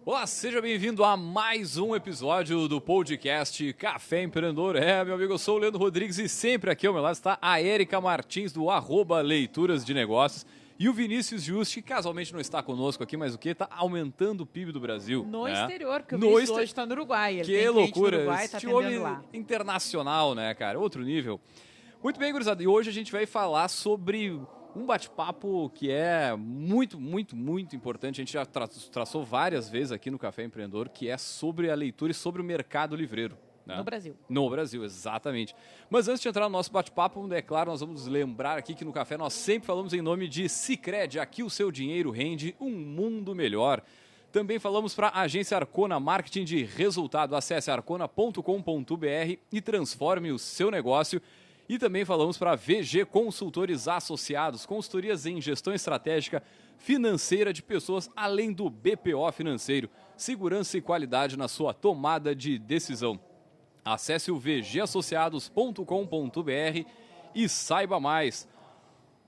Olá, seja bem-vindo a mais um episódio do podcast Café Empreendedor. Meu amigo, eu sou o Leandro Rodrigues e sempre aqui ao meu lado está a Érica Martins do @Leituras de Negócios e o Vinícius Juste, que casualmente não está conosco aqui, mas o que? Está aumentando o PIB do Brasil. No exterior, porque o Vinícius hoje está no Uruguai. Ele que loucura, Uruguai, este homem internacional, né, cara? Outro nível. Muito bem, gurizada, e hoje a gente vai falar sobre um bate-papo que é muito importante. A gente já traçou várias vezes aqui no Café Empreendedor, que é sobre a leitura e sobre o mercado livreiro. Né? No Brasil. No Brasil, exatamente. Mas antes de entrar no nosso bate-papo, é claro, nós vamos lembrar aqui que no Café nós sempre falamos em nome de Sicredi. Aqui o seu dinheiro rende um mundo melhor. Também falamos para a agência Arcona Marketing de Resultado. Acesse arcona.com.br e transforme o seu negócio. E também falamos para VG Consultores Associados, consultorias em gestão estratégica financeira de pessoas, além do BPO financeiro, segurança e qualidade na sua tomada de decisão. Acesse o vgassociados.com.br e saiba mais.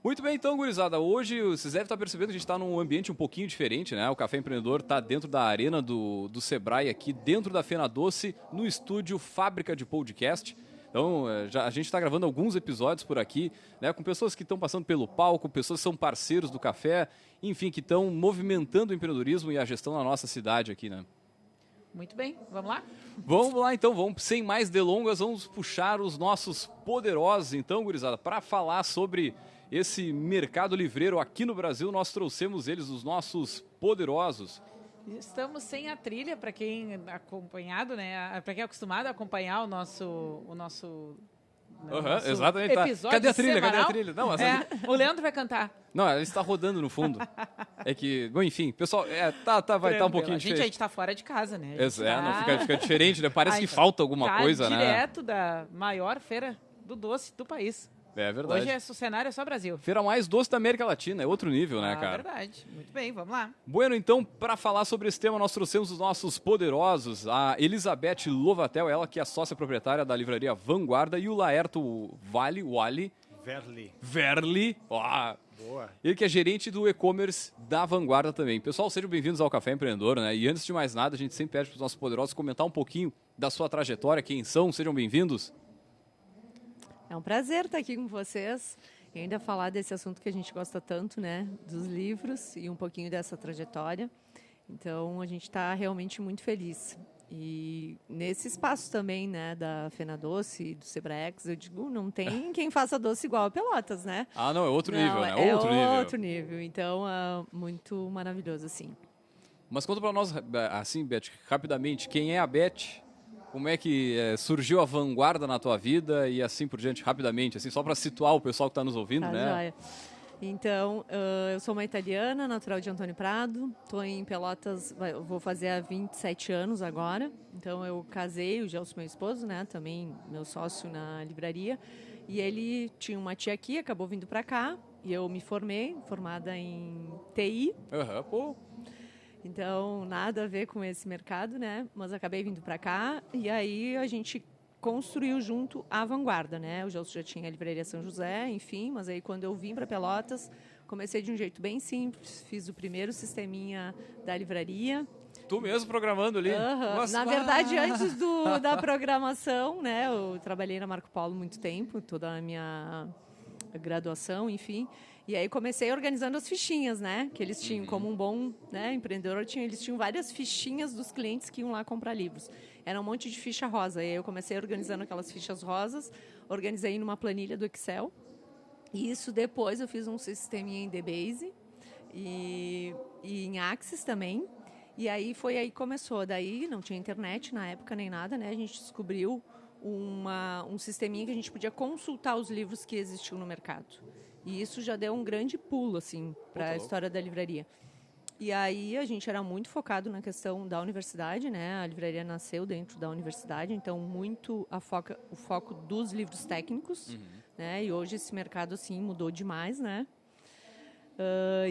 Muito bem, então, gurizada, hoje vocês devem estar percebendo que a gente está num ambiente um pouquinho diferente, né? O Café Empreendedor está dentro da arena do Sebrae aqui, dentro da Fena Doce, no estúdio Fábrica de Podcast. Então, a gente está gravando alguns episódios por aqui, né, com pessoas que estão passando pelo palco, pessoas que são parceiros do café, enfim, que estão movimentando o empreendedorismo e a gestão na nossa cidade aqui, né? Muito bem, vamos lá? Vamos lá, então, sem mais delongas, vamos puxar os nossos poderosos, então, gurizada, para falar sobre esse mercado livreiro aqui no Brasil. Nós trouxemos eles, os nossos poderosos. Estamos sem a trilha, para quem acompanhado, né? Para quem é acostumado a acompanhar o nosso exatamente. episódio Cadê a trilha? semanal? Cadê a trilha? Não, o Leandro vai cantar. Não, ela está rodando no fundo. É que, bom, enfim, pessoal, vai estar um pouquinho diferente. A gente está fora de casa, né? Não fica diferente, né? Parece que falta alguma coisa, né? Direto da maior feira do doce do país. É verdade. Hoje o cenário é só Brasil. Feira mais doce da América Latina, é outro nível, né, cara? É verdade. Muito bem, vamos lá. Bueno, então, para falar sobre esse tema, nós trouxemos os nossos poderosos, a Elizabeth Lovatel, ela que é a sócia proprietária da livraria Vanguarda, e o Laerto Verli, boa. Ele que é gerente do e-commerce da Vanguarda também. Pessoal, sejam bem-vindos ao Café Empreendedor, né? E antes de mais nada, a gente sempre pede para os nossos poderosos comentar um pouquinho da sua trajetória, quem são, sejam bem-vindos. É um prazer estar aqui com vocês e ainda falar desse assunto que a gente gosta tanto, né? Dos livros e um pouquinho dessa trajetória. Então, a gente está realmente muito feliz. E nesse espaço também, né? Da Fena Doce e do Sebraex, eu digo, não tem quem faça doce igual a Pelotas, né? Ah, não, é outro nível, né? É outro nível. Então, muito maravilhoso, assim. Mas conta para nós, assim, Beth, rapidamente, quem é a Beth? Como é que surgiu a Vanguarda na tua vida e assim por diante, rapidamente, assim, só para situar o pessoal que está nos ouvindo, né? Joia. Então, eu sou uma italiana, natural de Antônio Prado, estou em Pelotas, vou fazer há 27 anos agora. Então, eu casei, o Gelson, meu esposo, né, também meu sócio na livraria, e ele tinha uma tia aqui, acabou vindo para cá, e eu me formada em TI. Então, nada a ver com esse mercado, né? Mas acabei vindo para cá e aí a gente construiu junto a Vanguarda, né? O Gelson já tinha a livraria São José, enfim, mas aí quando eu vim para Pelotas, comecei de um jeito bem simples, fiz o primeiro sisteminha da livraria. Tu mesmo programando ali? Na verdade, antes da programação, né? Eu trabalhei na Marco Polo muito tempo, toda a minha graduação, enfim. E aí comecei organizando as fichinhas, né? Que eles tinham, como um bom, né, empreendedor, eles tinham várias fichinhas dos clientes que iam lá comprar livros. Era um monte de ficha rosa. E aí eu comecei organizando aquelas fichas rosas, organizei numa planilha do Excel. E isso depois eu fiz um sisteminha em DBase e em Axis também. E aí foi aí que começou. Daí não tinha internet na época nem nada, né? A gente descobriu um sisteminha que a gente podia consultar os livros que existiam no mercado. E isso já deu um grande pulo, assim, para a história da livraria. E aí a gente era muito focado na questão da universidade, né? A livraria nasceu dentro da universidade, então muito o foco dos livros técnicos, né? E hoje esse mercado, assim, mudou demais, né?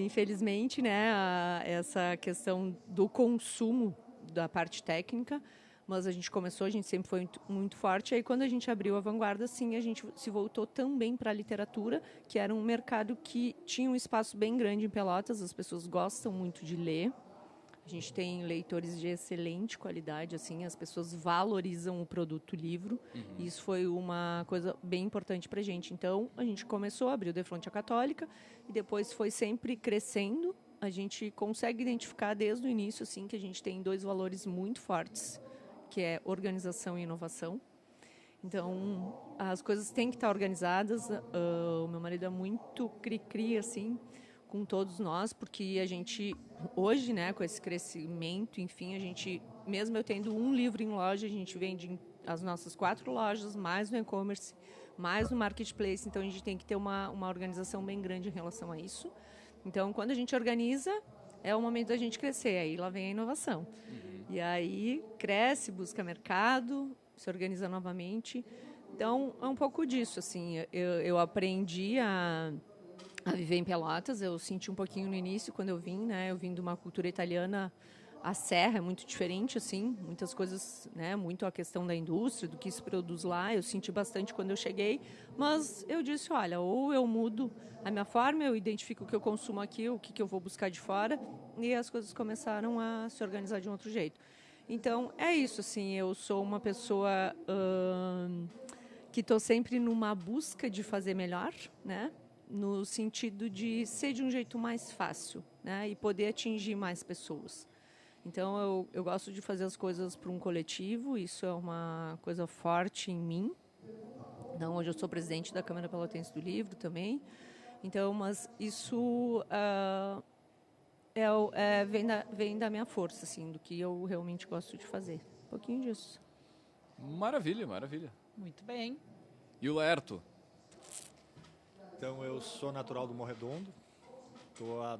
Infelizmente, né? Essa questão do consumo da parte técnica, mas a gente sempre foi muito forte. Aí, quando a gente abriu a Vanguarda, sim, a gente se voltou também para a literatura, que era um mercado que tinha um espaço bem grande em Pelotas, as pessoas gostam muito de ler. A gente tem leitores de excelente qualidade, assim, as pessoas valorizam o produto livro. E isso foi uma coisa bem importante para a gente. Então, a gente começou a abrir o De Fronte à Católica e depois foi sempre crescendo. A gente consegue identificar desde o início, assim, que a gente tem 2 valores muito fortes, que é organização e inovação. Então, as coisas têm que estar organizadas. O meu marido é muito cri-cri, assim, com todos nós, porque a gente, hoje, né, com esse crescimento, enfim, a gente, mesmo eu tendo um livro em loja, a gente vende as nossas 4 lojas, mais no e-commerce, mais no marketplace, então a gente tem que ter uma organização bem grande em relação a isso. Então, quando a gente organiza, é o momento da gente crescer, aí lá vem a inovação. E aí cresce, busca mercado, se organiza novamente. Então, é um pouco disso, assim, eu aprendi a viver em Pelotas. Eu senti um pouquinho no início, quando eu vim, né? Eu vim de uma cultura italiana, a serra é muito diferente, assim, muitas coisas, né? Muito a questão da indústria, do que se produz lá. Eu senti bastante quando eu cheguei, mas eu disse, olha, ou eu mudo a minha forma, eu identifico o que eu consumo aqui, o que eu vou buscar de fora, e as coisas começaram a se organizar de um outro jeito. Então, é isso, assim, eu sou uma pessoa que estou sempre numa busca de fazer melhor, né? No sentido de ser de um jeito mais fácil, né? E poder atingir mais pessoas. Então, eu gosto de fazer as coisas para um coletivo, isso é uma coisa forte em mim. Então, hoje eu sou presidente da Câmara Pelotense do Livro também. Então, mas isso vem da minha força, assim, do que eu realmente gosto de fazer. Um pouquinho disso. Maravilha, maravilha. Muito bem. E o Laerto? Então, eu sou natural do Morredondo, estou há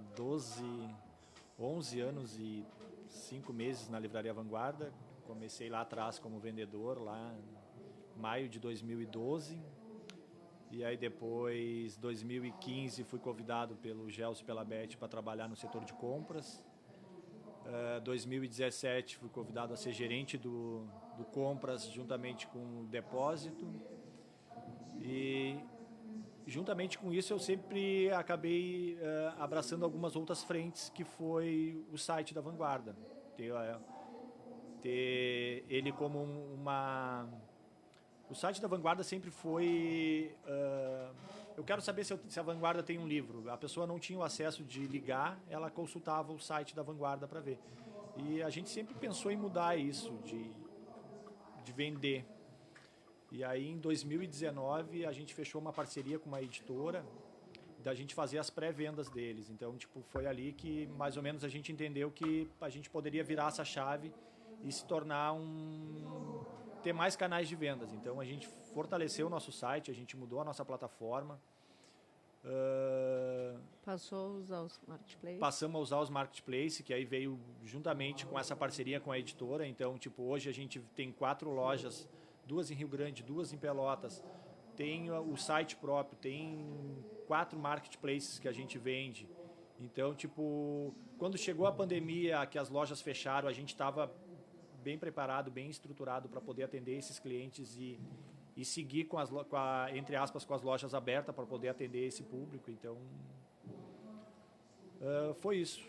11 anos e 5 meses na Livraria Vanguarda. Comecei lá atrás como vendedor, lá em maio de 2012. E aí depois, 2015, fui convidado pelo Gelson e pela Beth para trabalhar no setor de compras. 2017, fui convidado a ser gerente do compras juntamente com o depósito. E juntamente com isso, eu sempre acabei abraçando algumas outras frentes, que foi o site da Vanguarda. Ter ele como O site da Vanguarda sempre foi... eu quero saber se a Vanguarda tem um livro. A pessoa não tinha o acesso de ligar, ela consultava o site da Vanguarda para ver. E a gente sempre pensou em mudar isso, de vender. E aí, em 2019, a gente fechou uma parceria com uma editora da gente fazer as pré-vendas deles. Então, tipo, foi ali que, mais ou menos, a gente entendeu que a gente poderia virar essa chave e se tornar ter mais canais de vendas. Então, a gente fortaleceu o nosso site, a gente mudou a nossa plataforma. Passou a usar os marketplaces? Passamos a usar os marketplaces, que aí veio juntamente com essa parceria com a editora. Então, tipo, hoje a gente tem 4 lojas, 2 em Rio Grande, 2 em Pelotas, tem o site próprio, tem 4 marketplaces que a gente vende. Então, tipo, quando chegou a pandemia, que as lojas fecharam, a gente estava bem preparado, bem estruturado para poder atender esses clientes e seguir entre aspas, com as lojas abertas para poder atender esse público. Então, foi isso.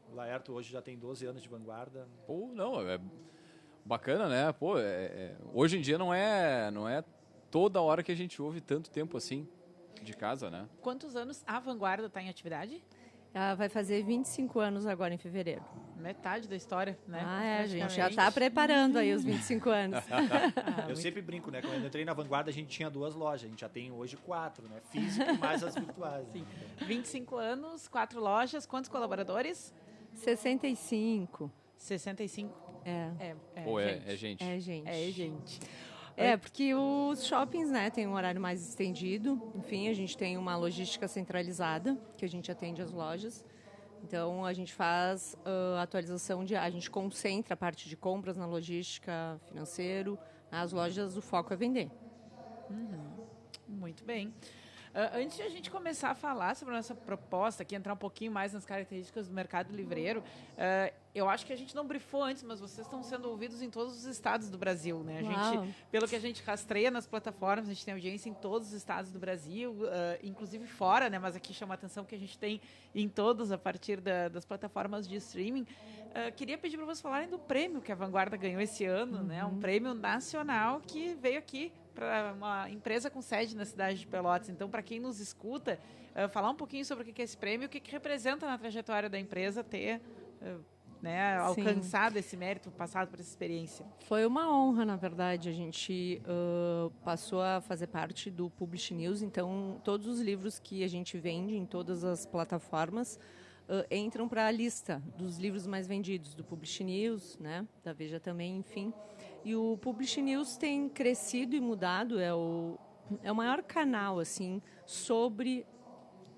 O Laerto hoje já tem 12 anos de Vanguarda. Pô, não, é bacana, né? Pô, hoje em dia não é toda hora que a gente ouve tanto tempo assim de casa, né? Quantos anos a Vanguarda está em atividade? Ela vai fazer 25 anos agora em fevereiro. Metade da história, né? A gente já está preparando aí os 25 anos. Eu sempre brinco, né? Quando eu entrei na Vanguarda, a gente tinha 2 lojas. A gente já tem hoje 4, né? Física e mais as virtuais. Sim. 25 anos, 4 lojas. Quantos colaboradores? 65. 65? Pô, é gente. É gente. É gente. Porque os shoppings, né, tem um horário mais estendido. Enfim, a gente tem uma logística centralizada, que a gente atende as lojas. Então, a gente faz atualização a gente concentra a parte de compras na logística, financeiro. Nas lojas, o foco é vender. Muito bem. Antes de a gente começar a falar sobre a nossa proposta, aqui entrar um pouquinho mais nas características do mercado livreiro, eu acho que a gente não brifou antes, mas vocês estão sendo ouvidos em todos os estados do Brasil, né? Uau. Pelo que a gente rastreia nas plataformas, a gente tem audiência em todos os estados do Brasil, inclusive fora, né? Mas aqui chama a atenção que a gente tem em todos a partir das plataformas de streaming. Queria pedir para vocês falarem do prêmio que a Vanguarda ganhou esse ano, né? Um prêmio nacional que veio aqui para uma empresa com sede na cidade de Pelotas. Então, para quem nos escuta, falar um pouquinho sobre o que é esse prêmio, o que representa na trajetória da empresa ter alcançado esse mérito, passado por essa experiência. Foi uma honra, na verdade. A gente passou a fazer parte do Publish News, então todos os livros que a gente vende em todas as plataformas entram para a lista dos livros mais vendidos do Publish News, né? Da Veja também, enfim. E o Publish News tem crescido e mudado, é o maior canal assim sobre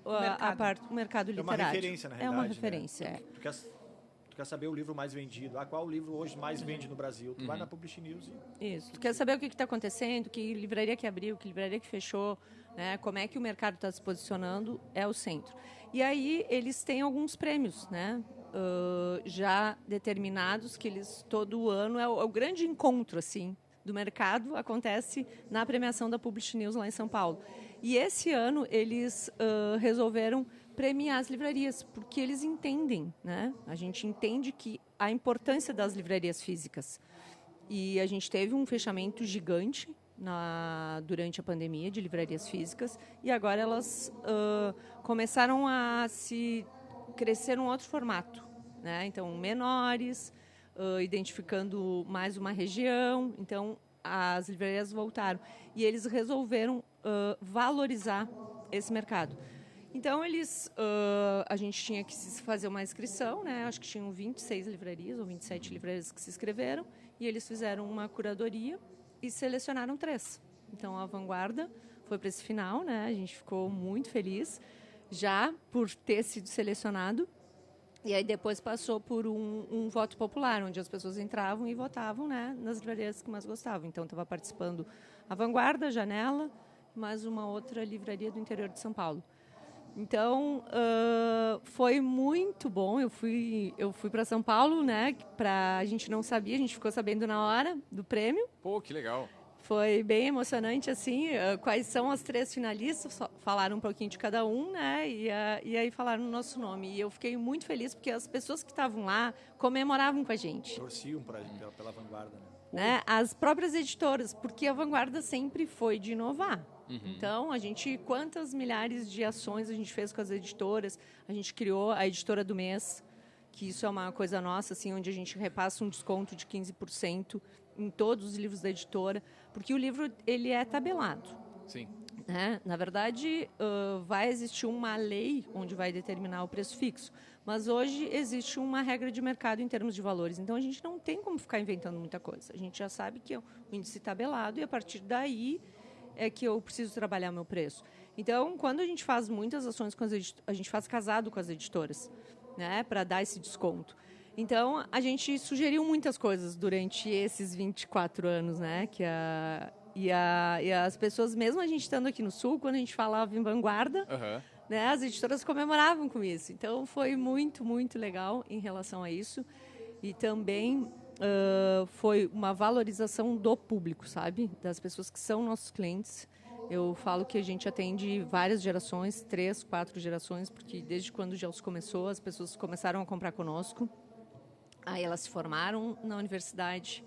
o mercado literário. É uma referência, na realidade. É uma referência, né? Tu quer saber o livro mais vendido. Qual o livro hoje mais vende no Brasil? Tu vai na Publish News e... Isso. Tu quer saber o que está acontecendo, que livraria que abriu, que livraria que fechou, né? Como é que o mercado está se posicionando, é o centro. E aí eles têm alguns prêmios, né? Já determinados, que eles todo ano é o grande encontro assim do mercado, acontece na premiação da Publish News lá em São Paulo. E esse ano eles resolveram premiar as livrarias, porque eles entendem, né? A gente entende que a importância das livrarias físicas. E a gente teve um fechamento gigante durante a pandemia de livrarias físicas, e agora elas começaram a se crescer um outro formato, né? Então, menores, identificando mais uma região. Então, as livrarias voltaram. E eles resolveram valorizar esse mercado. Então, a gente tinha que fazer uma inscrição, né? Acho que tinham 26 livrarias ou 27 livrarias que se inscreveram, e eles fizeram uma curadoria e selecionaram 3. Então, a Vanguarda foi para esse final, né? A gente ficou muito feliz já por ter sido selecionado. E aí depois passou por um voto popular, onde as pessoas entravam e votavam, né, nas livrarias que mais gostavam. Então, estava participando a Vanguarda, a Janela, mais uma outra livraria do interior de São Paulo. Então, foi muito bom. Eu fui para São Paulo, né? A gente não sabia, a gente ficou sabendo na hora do prêmio. Pô, que legal. Foi bem emocionante, assim, quais são as 3 finalistas, falaram um pouquinho de cada um, né, e aí falaram o nosso nome. E eu fiquei muito feliz, porque as pessoas que estavam lá comemoravam com a gente. Torciam pela Vanguarda, né? As próprias editoras, porque a Vanguarda sempre foi de inovar. Então, quantas milhares de ações a gente fez com as editoras, a gente criou a editora do mês, que isso é uma coisa nossa, assim, onde a gente repassa um desconto de 15% em todos os livros da editora, porque o livro ele é tabelado. Sim. Né? Na verdade, vai existir uma lei onde vai determinar o preço fixo, mas hoje existe uma regra de mercado em termos de valores, então a gente não tem como ficar inventando muita coisa. A gente já sabe que é o índice tabelado e a partir daí é que eu preciso trabalhar meu preço. Então, quando a gente faz muitas ações com a gente faz casado com as editoras, né, para dar esse desconto. Então, a gente sugeriu muitas coisas durante esses 24 anos, né? E as pessoas, mesmo a gente estando aqui no Sul, quando a gente falava em Vanguarda, né, as editoras comemoravam com isso. Então, foi muito, muito legal em relação a isso. E também foi uma valorização do público, sabe? Das pessoas que são nossos clientes. Eu falo que a gente atende várias gerações, 3, 4 gerações, porque desde quando o Gelson começou, as pessoas começaram a comprar conosco. Aí elas se formaram na universidade,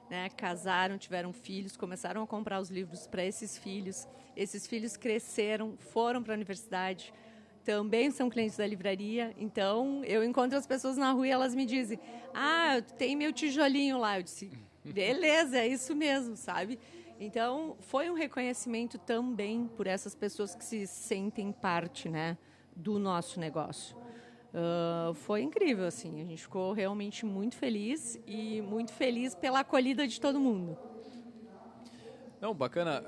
né, casaram, tiveram filhos, começaram a comprar os livros para esses filhos. Esses filhos cresceram, foram para a universidade, também são clientes da livraria. Então, eu encontro as pessoas na rua e elas me dizem: tem meu tijolinho lá. Eu disse: beleza, é isso mesmo, sabe? Então, foi um reconhecimento também por essas pessoas que se sentem parte, né, do nosso negócio. Foi incrível, assim, a gente ficou realmente muito feliz e muito feliz pela acolhida de todo mundo. Não, bacana.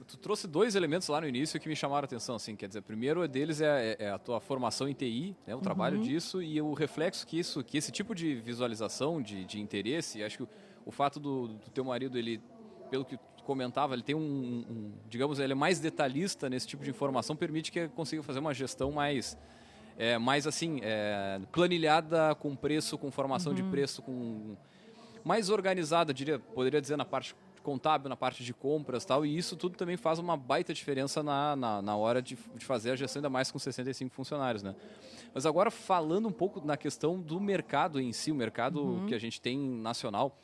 Tu trouxe 2 elementos lá no início que me chamaram a atenção, assim, quer dizer, primeiro deles é a tua formação em TI, né, o trabalho disso e o reflexo que esse tipo de visualização, de interesse, acho que o fato do teu marido, ele, pelo que tu comentava, ele tem digamos, ele é mais detalhista nesse tipo de informação, permite que ele consiga fazer uma gestão mais mais assim, planilhada com preço, com formação de preço, mais organizada, poderia dizer, na parte contábil, na parte de compras e tal, e isso tudo também faz uma baita diferença na hora de fazer a gestão, ainda mais com 65 funcionários, né? Mas agora, falando um pouco na questão do mercado em si, o mercado que a gente tem nacional,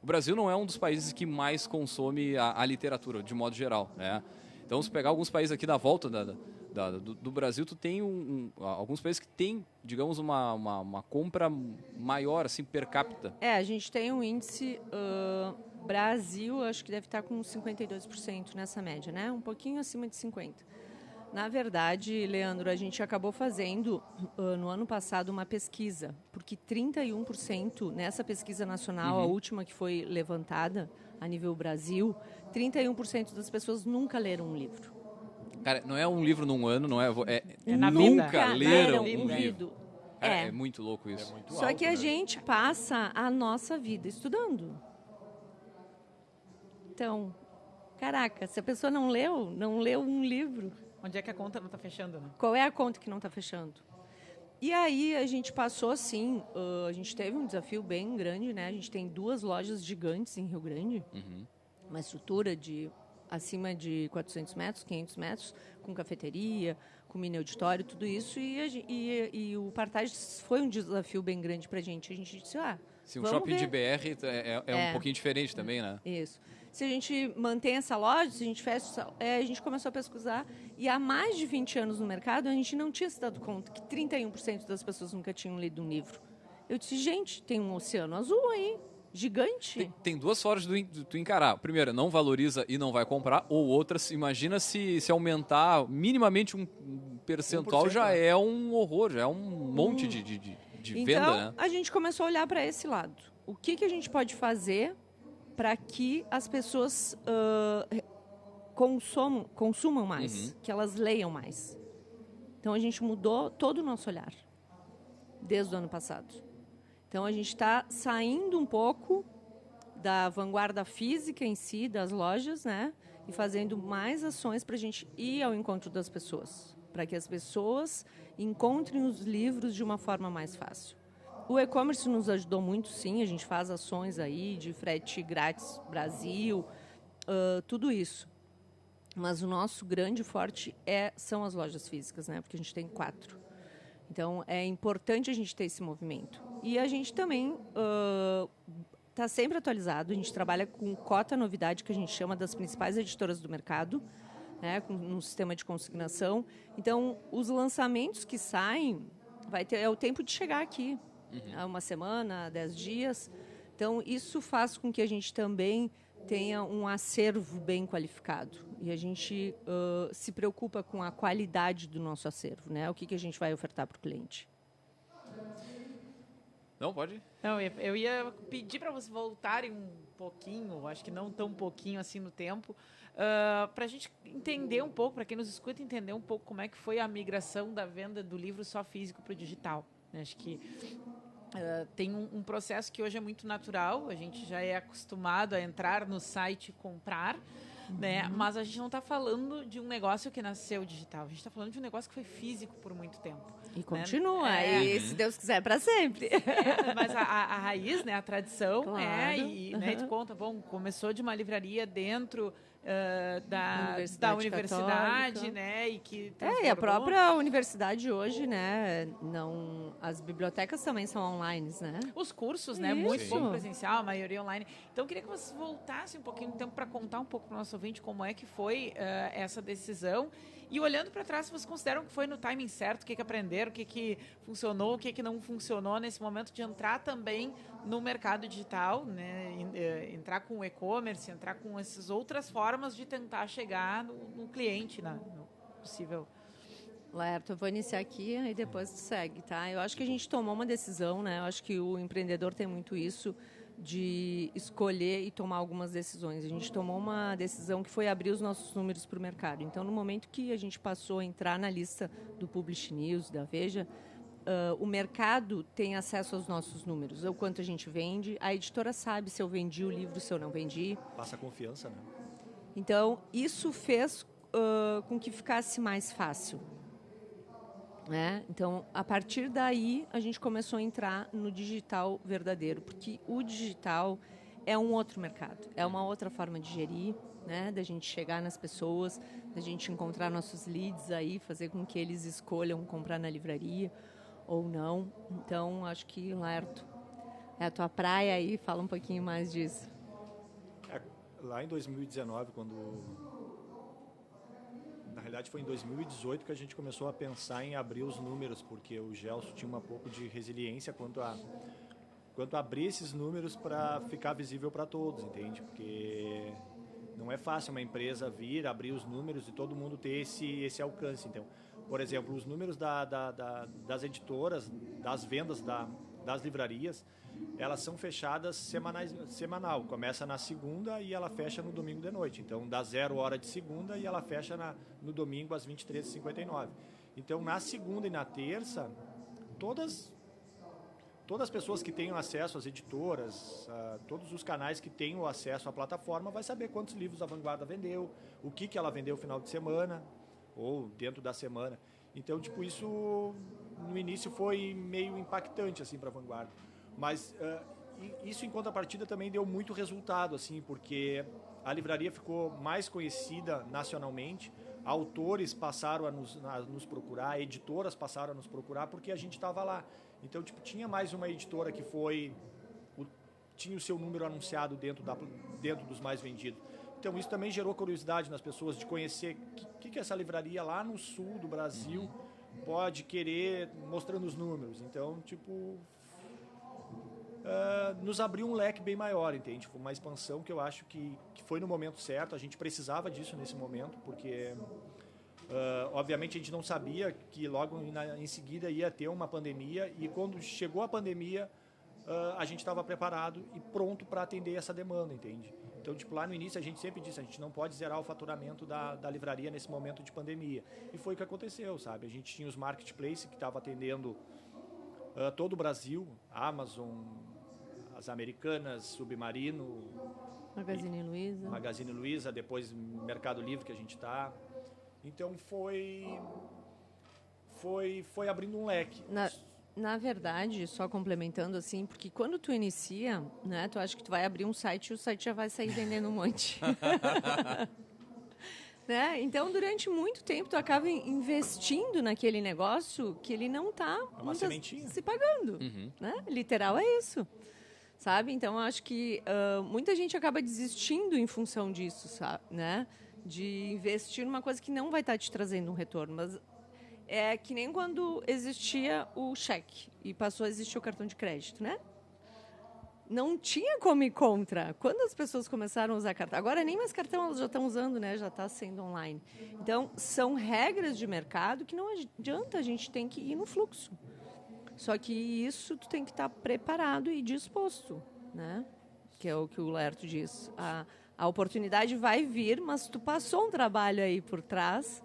o Brasil não é um dos países que mais consome a literatura, de modo geral, né? Então, se pegar alguns países aqui da volta do Brasil, tu tem alguns países que têm, digamos, uma compra maior, assim, per capita. A gente tem um índice... Brasil, acho que deve estar com 52% nessa média, né? Um pouquinho acima de 50%. Na verdade, Leandro, a gente acabou fazendo, no ano passado, uma pesquisa, porque 31% nessa pesquisa nacional, a última que foi levantada a nível Brasil, 31% das pessoas nunca leram um livro. Cara, não é um livro num ano, não é na nunca vida. leram um livro. É muito louco isso. muito Só alto, que a né? gente passa a nossa vida estudando. Então, caraca, se a pessoa não leu um livro, Onde é que a conta não está fechando, né? qual é a conta que não está fechando? E aí a gente passou assim, a gente teve um desafio bem grande, né? A gente tem 2 lojas gigantes em Rio Grande, uma estrutura de acima de 400 metros, 500 metros, com cafeteria, com mini auditório, tudo isso. E o Partage foi um desafio bem grande para a gente. A gente disse, Sim, o vamos shopping ver. de BR é um pouquinho diferente também, né? Isso. Se a gente mantém essa loja, se a gente fecha, a gente começou a pesquisar e há mais de 20 anos no mercado a gente não tinha se dado conta que 31% das pessoas nunca tinham lido um livro. Eu disse, gente, tem um oceano azul aí, gigante. Tem 2 formas de tu encarar. Primeira, não valoriza e não vai comprar. Ou outras, imagina se aumentar minimamente um percentual, 1%, já né? é um horror, já é um monte de Então, venda, né? a gente começou a olhar para esse lado. O que a gente pode fazer para que as pessoas consumam mais, que elas leiam mais. Então, a gente mudou todo o nosso olhar, desde o ano passado. Então, a gente está saindo um pouco da vanguarda física em si, das lojas, né? E fazendo mais ações para a gente ir ao encontro das pessoas, para que as pessoas encontrem os livros de uma forma mais fácil. O e-commerce nos ajudou muito, sim. A gente faz ações aí de frete grátis Brasil, tudo isso. Mas o nosso grande forte são as lojas físicas, né? Porque a gente tem 4. Então, é importante a gente ter esse movimento. E a gente também está sempre atualizado. A gente trabalha com cota novidade, que a gente chama das principais editoras do mercado, né? No sistema de consignação. Então, os lançamentos que saem, é o tempo de chegar aqui. Há uma semana, 10 dias. Então, isso faz com que a gente também tenha um acervo bem qualificado. E a gente se preocupa com a qualidade do nosso acervo, né? O que a gente vai ofertar para o cliente. Não, pode? Não, eu ia pedir para vocês voltarem um pouquinho, acho que não tão pouquinho assim no tempo, para a gente entender um pouco, para quem nos escuta, entender um pouco como é que foi a migração da venda do livro só físico para o digital. Acho que tem um processo que hoje é muito natural, a gente já é acostumado a entrar no site e comprar, né? Mas a gente não está falando de um negócio que nasceu digital, a gente está falando de um negócio que foi físico por muito tempo. E continua, né? e se Deus quiser, para sempre. Mas a raiz, né, a tradição, Claro. né, tu conta, bom, começou de uma livraria dentro da Universidade universidade, Católica. né, e que E a transbordou. própria universidade hoje, né, as bibliotecas também são online, né? Os cursos, né, Isso. muito pouco presencial, a maioria online. Então, eu queria que vocês voltassem um pouquinho no tempo para contar um pouco para o nosso ouvinte como é que foi essa decisão. E olhando para trás, vocês consideram que foi no timing certo? O que aprenderam? O que funcionou? O que não funcionou nesse momento de entrar também no mercado digital, né? Entrar com o e-commerce, entrar com essas outras formas de tentar chegar no cliente, no possível. Lerto, eu vou iniciar aqui e depois tu segue, tá? Eu acho que a gente tomou uma decisão, né? Eu acho que o empreendedor tem muito isso de escolher e tomar algumas decisões. A gente tomou uma decisão que foi abrir os nossos números para o mercado. Então, no momento que a gente passou a entrar na lista do Publish News, da Veja, o mercado tem acesso aos nossos números, o quanto a gente vende, a editora sabe se eu vendi o livro, se eu não vendi. Passa confiança, né? Então, isso fez com que ficasse mais fácil. né? Então, a partir daí, a gente começou a entrar no digital verdadeiro, porque o digital é um outro mercado, é uma outra forma de gerir, né? Da gente chegar nas pessoas, da gente encontrar nossos leads aí, fazer com que eles escolham comprar na livraria ou não. Então, acho que, Laerto, é a tua praia aí, fala um pouquinho mais disso. Lá em 2019, na realidade foi em 2018 que a gente começou a pensar em abrir os números, porque o Gelson tinha um pouco de resiliência quanto a abrir esses números para ficar visível para todos, entende? Porque não é fácil uma empresa vir, abrir os números e todo mundo ter esse alcance. Então, por exemplo, os números das editoras, das vendas das livrarias, elas são fechadas semanal. Começa na segunda e ela fecha no domingo de noite. Então, dá 0 hora de segunda e ela fecha no domingo às 23h59. Então, na segunda e na terça, todas as pessoas que tenham acesso às editoras, todos os canais que tenham acesso à plataforma, vai saber quantos livros a Vanguarda vendeu, o que ela vendeu no final de semana ou dentro da semana. Então, tipo, isso no início foi meio impactante assim para a Vanguarda. Mas isso em contrapartida também deu muito resultado, assim, porque a livraria ficou mais conhecida nacionalmente, autores passaram a nos procurar, editoras passaram a nos procurar porque a gente estava lá. Então, tipo, tinha mais uma editora que tinha o seu número anunciado dentro dos mais vendidos. Então, isso também gerou curiosidade nas pessoas de conhecer o que essa livraria lá no sul do Brasil pode querer, mostrando os números. Então, tipo, nos abriu um leque bem maior, entende? Foi uma expansão que eu acho que foi no momento certo. A gente precisava disso nesse momento, porque obviamente a gente não sabia que logo em seguida ia ter uma pandemia, e quando chegou a pandemia a gente estava preparado e pronto para atender essa demanda, entende? Então, tipo, lá no início a gente sempre disse, a gente não pode zerar o faturamento da livraria nesse momento de pandemia. E foi o que aconteceu, sabe? A gente tinha os marketplaces que estavam atendendo todo o Brasil, Amazon, as Americanas, Submarino, Magazine Luiza, depois Mercado Livre que a gente está. Então foi abrindo um leque. Na verdade, só complementando assim, porque quando tu inicia, né, tu acha que tu vai abrir um site e o site já vai sair vendendo um monte. Né? Então, durante muito tempo, tu acaba investindo naquele negócio que ele não está se pagando. Uhum. Né? Literal é isso. Sabe? Então, eu acho que muita gente acaba desistindo em função disso, sabe? Né? De investir numa coisa que não vai estar te trazendo um retorno. Mas é que nem quando existia o cheque e passou a existir o cartão de crédito, né? Não tinha como ir contra. Quando as pessoas começaram a usar cartão... Agora, nem mais cartão elas já estão usando, né? Já está sendo online. Então, são regras de mercado que não adianta, a gente tem que ir no fluxo. Só que isso tu tem que estar preparado e disposto, né? Que é o que o Laerto diz. A oportunidade vai vir, mas tu passou um trabalho aí por trás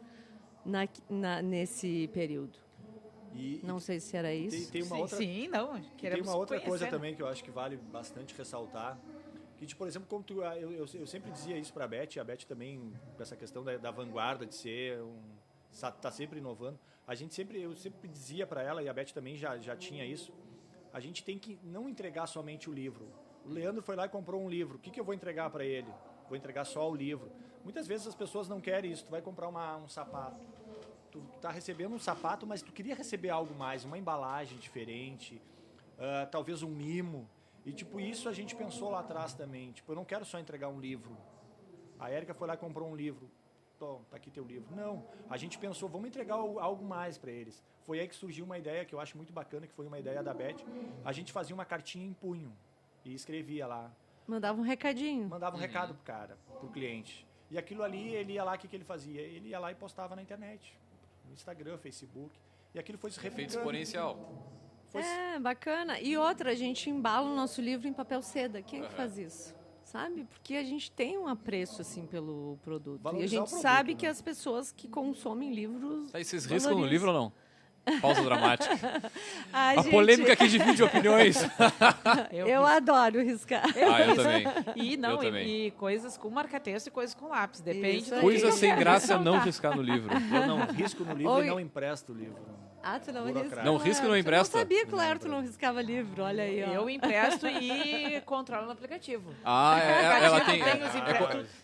nesse período. Não sei se era isso. Tem uma outra, sim, não. Tem uma outra coisa também que eu acho que vale bastante ressaltar. Que, tipo, por exemplo, como eu sempre dizia isso para a Beth também, com essa questão da vanguarda, de ser tá sempre inovando. Eu sempre dizia para ela, e a Beth também já tinha isso, a gente tem que não entregar somente o livro. O Leandro foi lá e comprou um livro. O que eu vou entregar para ele? Vou entregar só o livro. Muitas vezes as pessoas não querem isso. Tu vai comprar um sapato. Tu tá recebendo um sapato, mas tu queria receber algo mais, uma embalagem diferente, talvez um mimo. E, tipo, isso a gente pensou lá atrás também. Tipo, eu não quero só entregar um livro. A Érica foi lá e comprou um livro. Tá aqui teu livro. Não, a gente pensou, vamos entregar algo mais para eles. Foi aí que surgiu uma ideia que eu acho muito bacana, que foi uma ideia da Beth. A gente fazia uma cartinha em punho e escrevia lá. Mandava um recadinho. Mandava um recado pro cliente. E aquilo ali, ele ia lá, o que ele fazia? Ele ia lá e postava na internet. No Instagram, Facebook. E aquilo foi se replicando. Efeito exponencial. Bacana. E outra, a gente embala o nosso livro em papel seda. Quem é que faz isso? Sabe? Porque a gente tem um apreço, assim, pelo produto. Valorizar e a gente sabe que as pessoas que consomem livros... Tá, e vocês riscam no livro ou não? Pausa dramática. Ai, A gente, polêmica que divide opiniões. Eu adoro riscar. Eu também. E não, Eu também. e coisas com marca-texto e coisas com lápis. Depende Isso do aí. que Coisa eu sem quero graça não ressaltar. riscar no livro. Eu não risco no livro Oi. e não empresto o livro. Ah, tu não Burocrata. risca? Não risca e não empresta? Eu não sabia, claro, tu não riscava livro. Olha aí, ó. Eu empresto e controlo no aplicativo. Ela tem...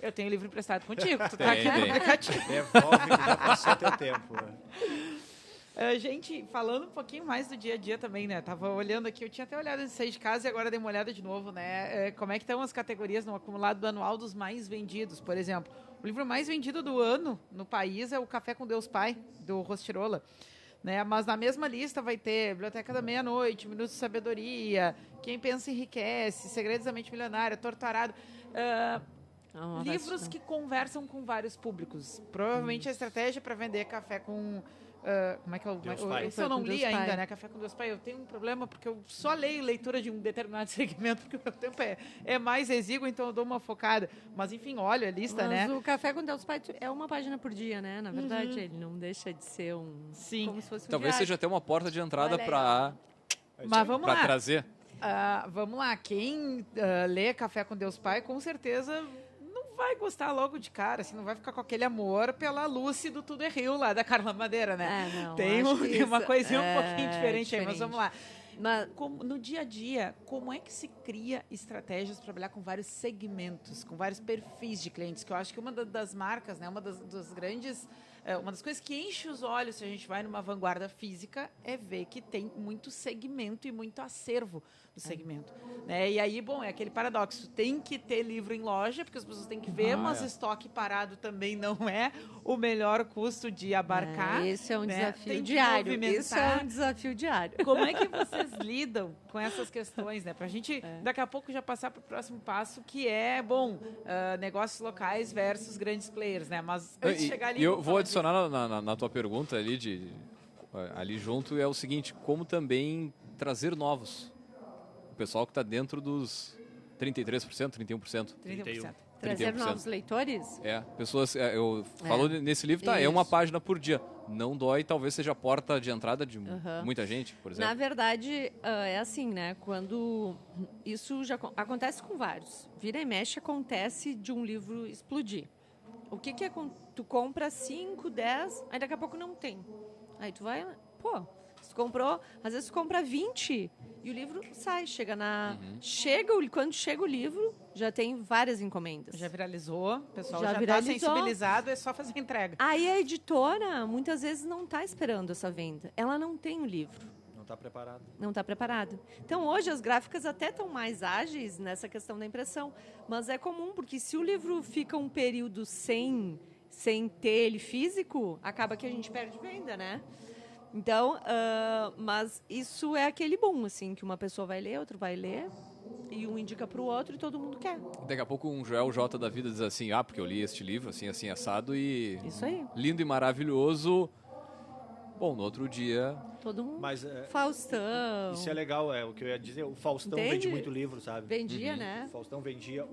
Eu tenho livro emprestado contigo. Tu Tem, tá aqui no tem. aplicativo. Devolve que já passou teu tempo. Gente, falando um pouquinho mais do dia a dia também, né? Tava olhando aqui, eu tinha até olhado antes de sair de casa e agora dei uma olhada de novo, né? Como é que estão as categorias no acumulado anual dos mais vendidos, por exemplo. O livro mais vendido do ano no país é o Café com Deus Pai, do Rostirola. Né? Mas na mesma lista vai ter Biblioteca da Meia-Noite, Minutos de Sabedoria, Quem Pensa Enriquece, Segredos da Mente Milionária, Torturado. Livros que conversam com vários públicos. Provavelmente a estratégia para vender café com... como é que Deus Pai. Isso eu não Com li Deus ainda, Pai. né? Café com Deus Pai. Eu tenho um problema porque eu só leio leitura de um determinado segmento, porque o meu tempo é mais exíguo, então eu dou uma focada. Mas enfim, olha a lista, Mas né? o Café com Deus Pai é uma página por dia, né? Na verdade, ele não deixa de ser Sim. como se fosse um Talvez diário. seja até uma porta de entrada Olha aí, para Mas vamos lá. trazer. Vamos lá. Quem lê Café com Deus Pai, com certeza não vai gostar logo de cara, assim, não vai ficar com aquele amor pela Lucy do Tudo é Rio lá, da Carla Madeira, né? Não, Tem acho que uma isso coisinha um é pouquinho diferente aí, mas vamos lá. Mas, No dia a dia, como é que se cria estratégias para trabalhar com vários segmentos, com vários perfis de clientes? Que eu acho que uma das marcas, né, uma das grandes, uma das coisas que enche os olhos se a gente vai numa vanguarda física é ver que tem muito segmento e muito acervo do segmento. Né? E aí, bom, é aquele paradoxo. Tem que ter livro em loja, porque as pessoas têm que ver, mas estoque parado também não é o melhor custo de abarcar. esse é um né? desafio Tem que diário. movimentar. Isso é um desafio diário. Como é que vocês lidam com essas questões, né? Pra gente, daqui a pouco, já passar para o próximo passo, que é, negócios locais versus grandes players, né? Mas antes de chegar ali... E eu vamos vou falar adicionar na tua pergunta ali junto, é o seguinte, como também trazer novos. O pessoal que está dentro dos 33%, 31%. 30%. Trazer 31%. novos leitores? Pessoas, eu falo nesse livro, é uma Isso. página por dia. Não dói, talvez seja a porta de entrada de muita gente, por exemplo. Na verdade, é assim, né? Quando isso já acontece com vários. Vira e mexe acontece de um livro explodir. O que é tu compra 5, 10, aí daqui a pouco não tem. Aí tu vai, pô, tu comprou, às vezes tu compra 20 e o livro sai, quando chega o livro, já tem várias encomendas. Já viralizou, o pessoal Já já está viralizou. sensibilizado, é só fazer entrega. Aí a editora, muitas vezes, não está esperando essa venda. Ela não tem o livro. Não está preparado. Não está preparado. Então, hoje, as gráficas até estão mais ágeis nessa questão da impressão. Mas é comum, porque se o livro fica um período sem ter ele físico, acaba que a gente perde venda, né? Então, mas isso é aquele boom, assim, que uma pessoa vai ler, outro vai ler, e um indica para o outro e todo mundo quer. Daqui a pouco um Joel J da vida diz assim, porque eu li este livro, assim, assim, assado, e Isso aí. lindo e maravilhoso. Bom, no outro dia... Todo mundo. Mas Faustão. isso é legal, é o que eu ia dizer. O Faustão Entende? vende muito livro, sabe? Vendia, O né? Faustão vendia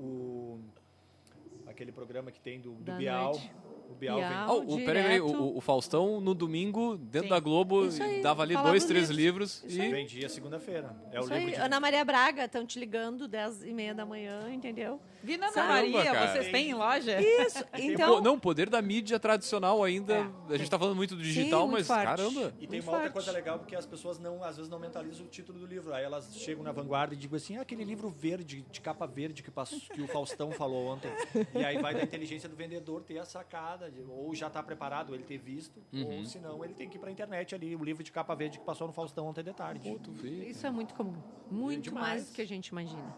aquele programa que tem do Da Bial. noite. O Bial Bial. vende. Peraí, direto. o Faustão, no domingo, dentro Sim. da Globo, Isso aí, dava ali falava 2, os 3 livros Isso e... Vendia segunda-feira. É o Isso livro aí. de... Ana Maria Braga, estão te ligando 10h30 da manhã, entendeu? Vina Ana Caramba, Maria, cara. vocês têm em loja? Isso. Então, Não, o poder da mídia tradicional ainda. A gente tá falando muito do digital, muito mas forte. caramba. E tem Muito uma outra forte. coisa legal, porque as pessoas às vezes não mentalizam o título do livro. Aí elas chegam na vanguarda e digam assim, aquele livro verde, de capa verde que o Faustão falou ontem. E aí vai da inteligência do vendedor ter a sacada, ou já está preparado, ele ter visto, ou se não, ele tem que ir para a internet ali, o livro de capa verde que passou no Faustão ontem de tarde. Pô, tu vê. isso é muito comum. Muito demais. mais do que a gente imagina.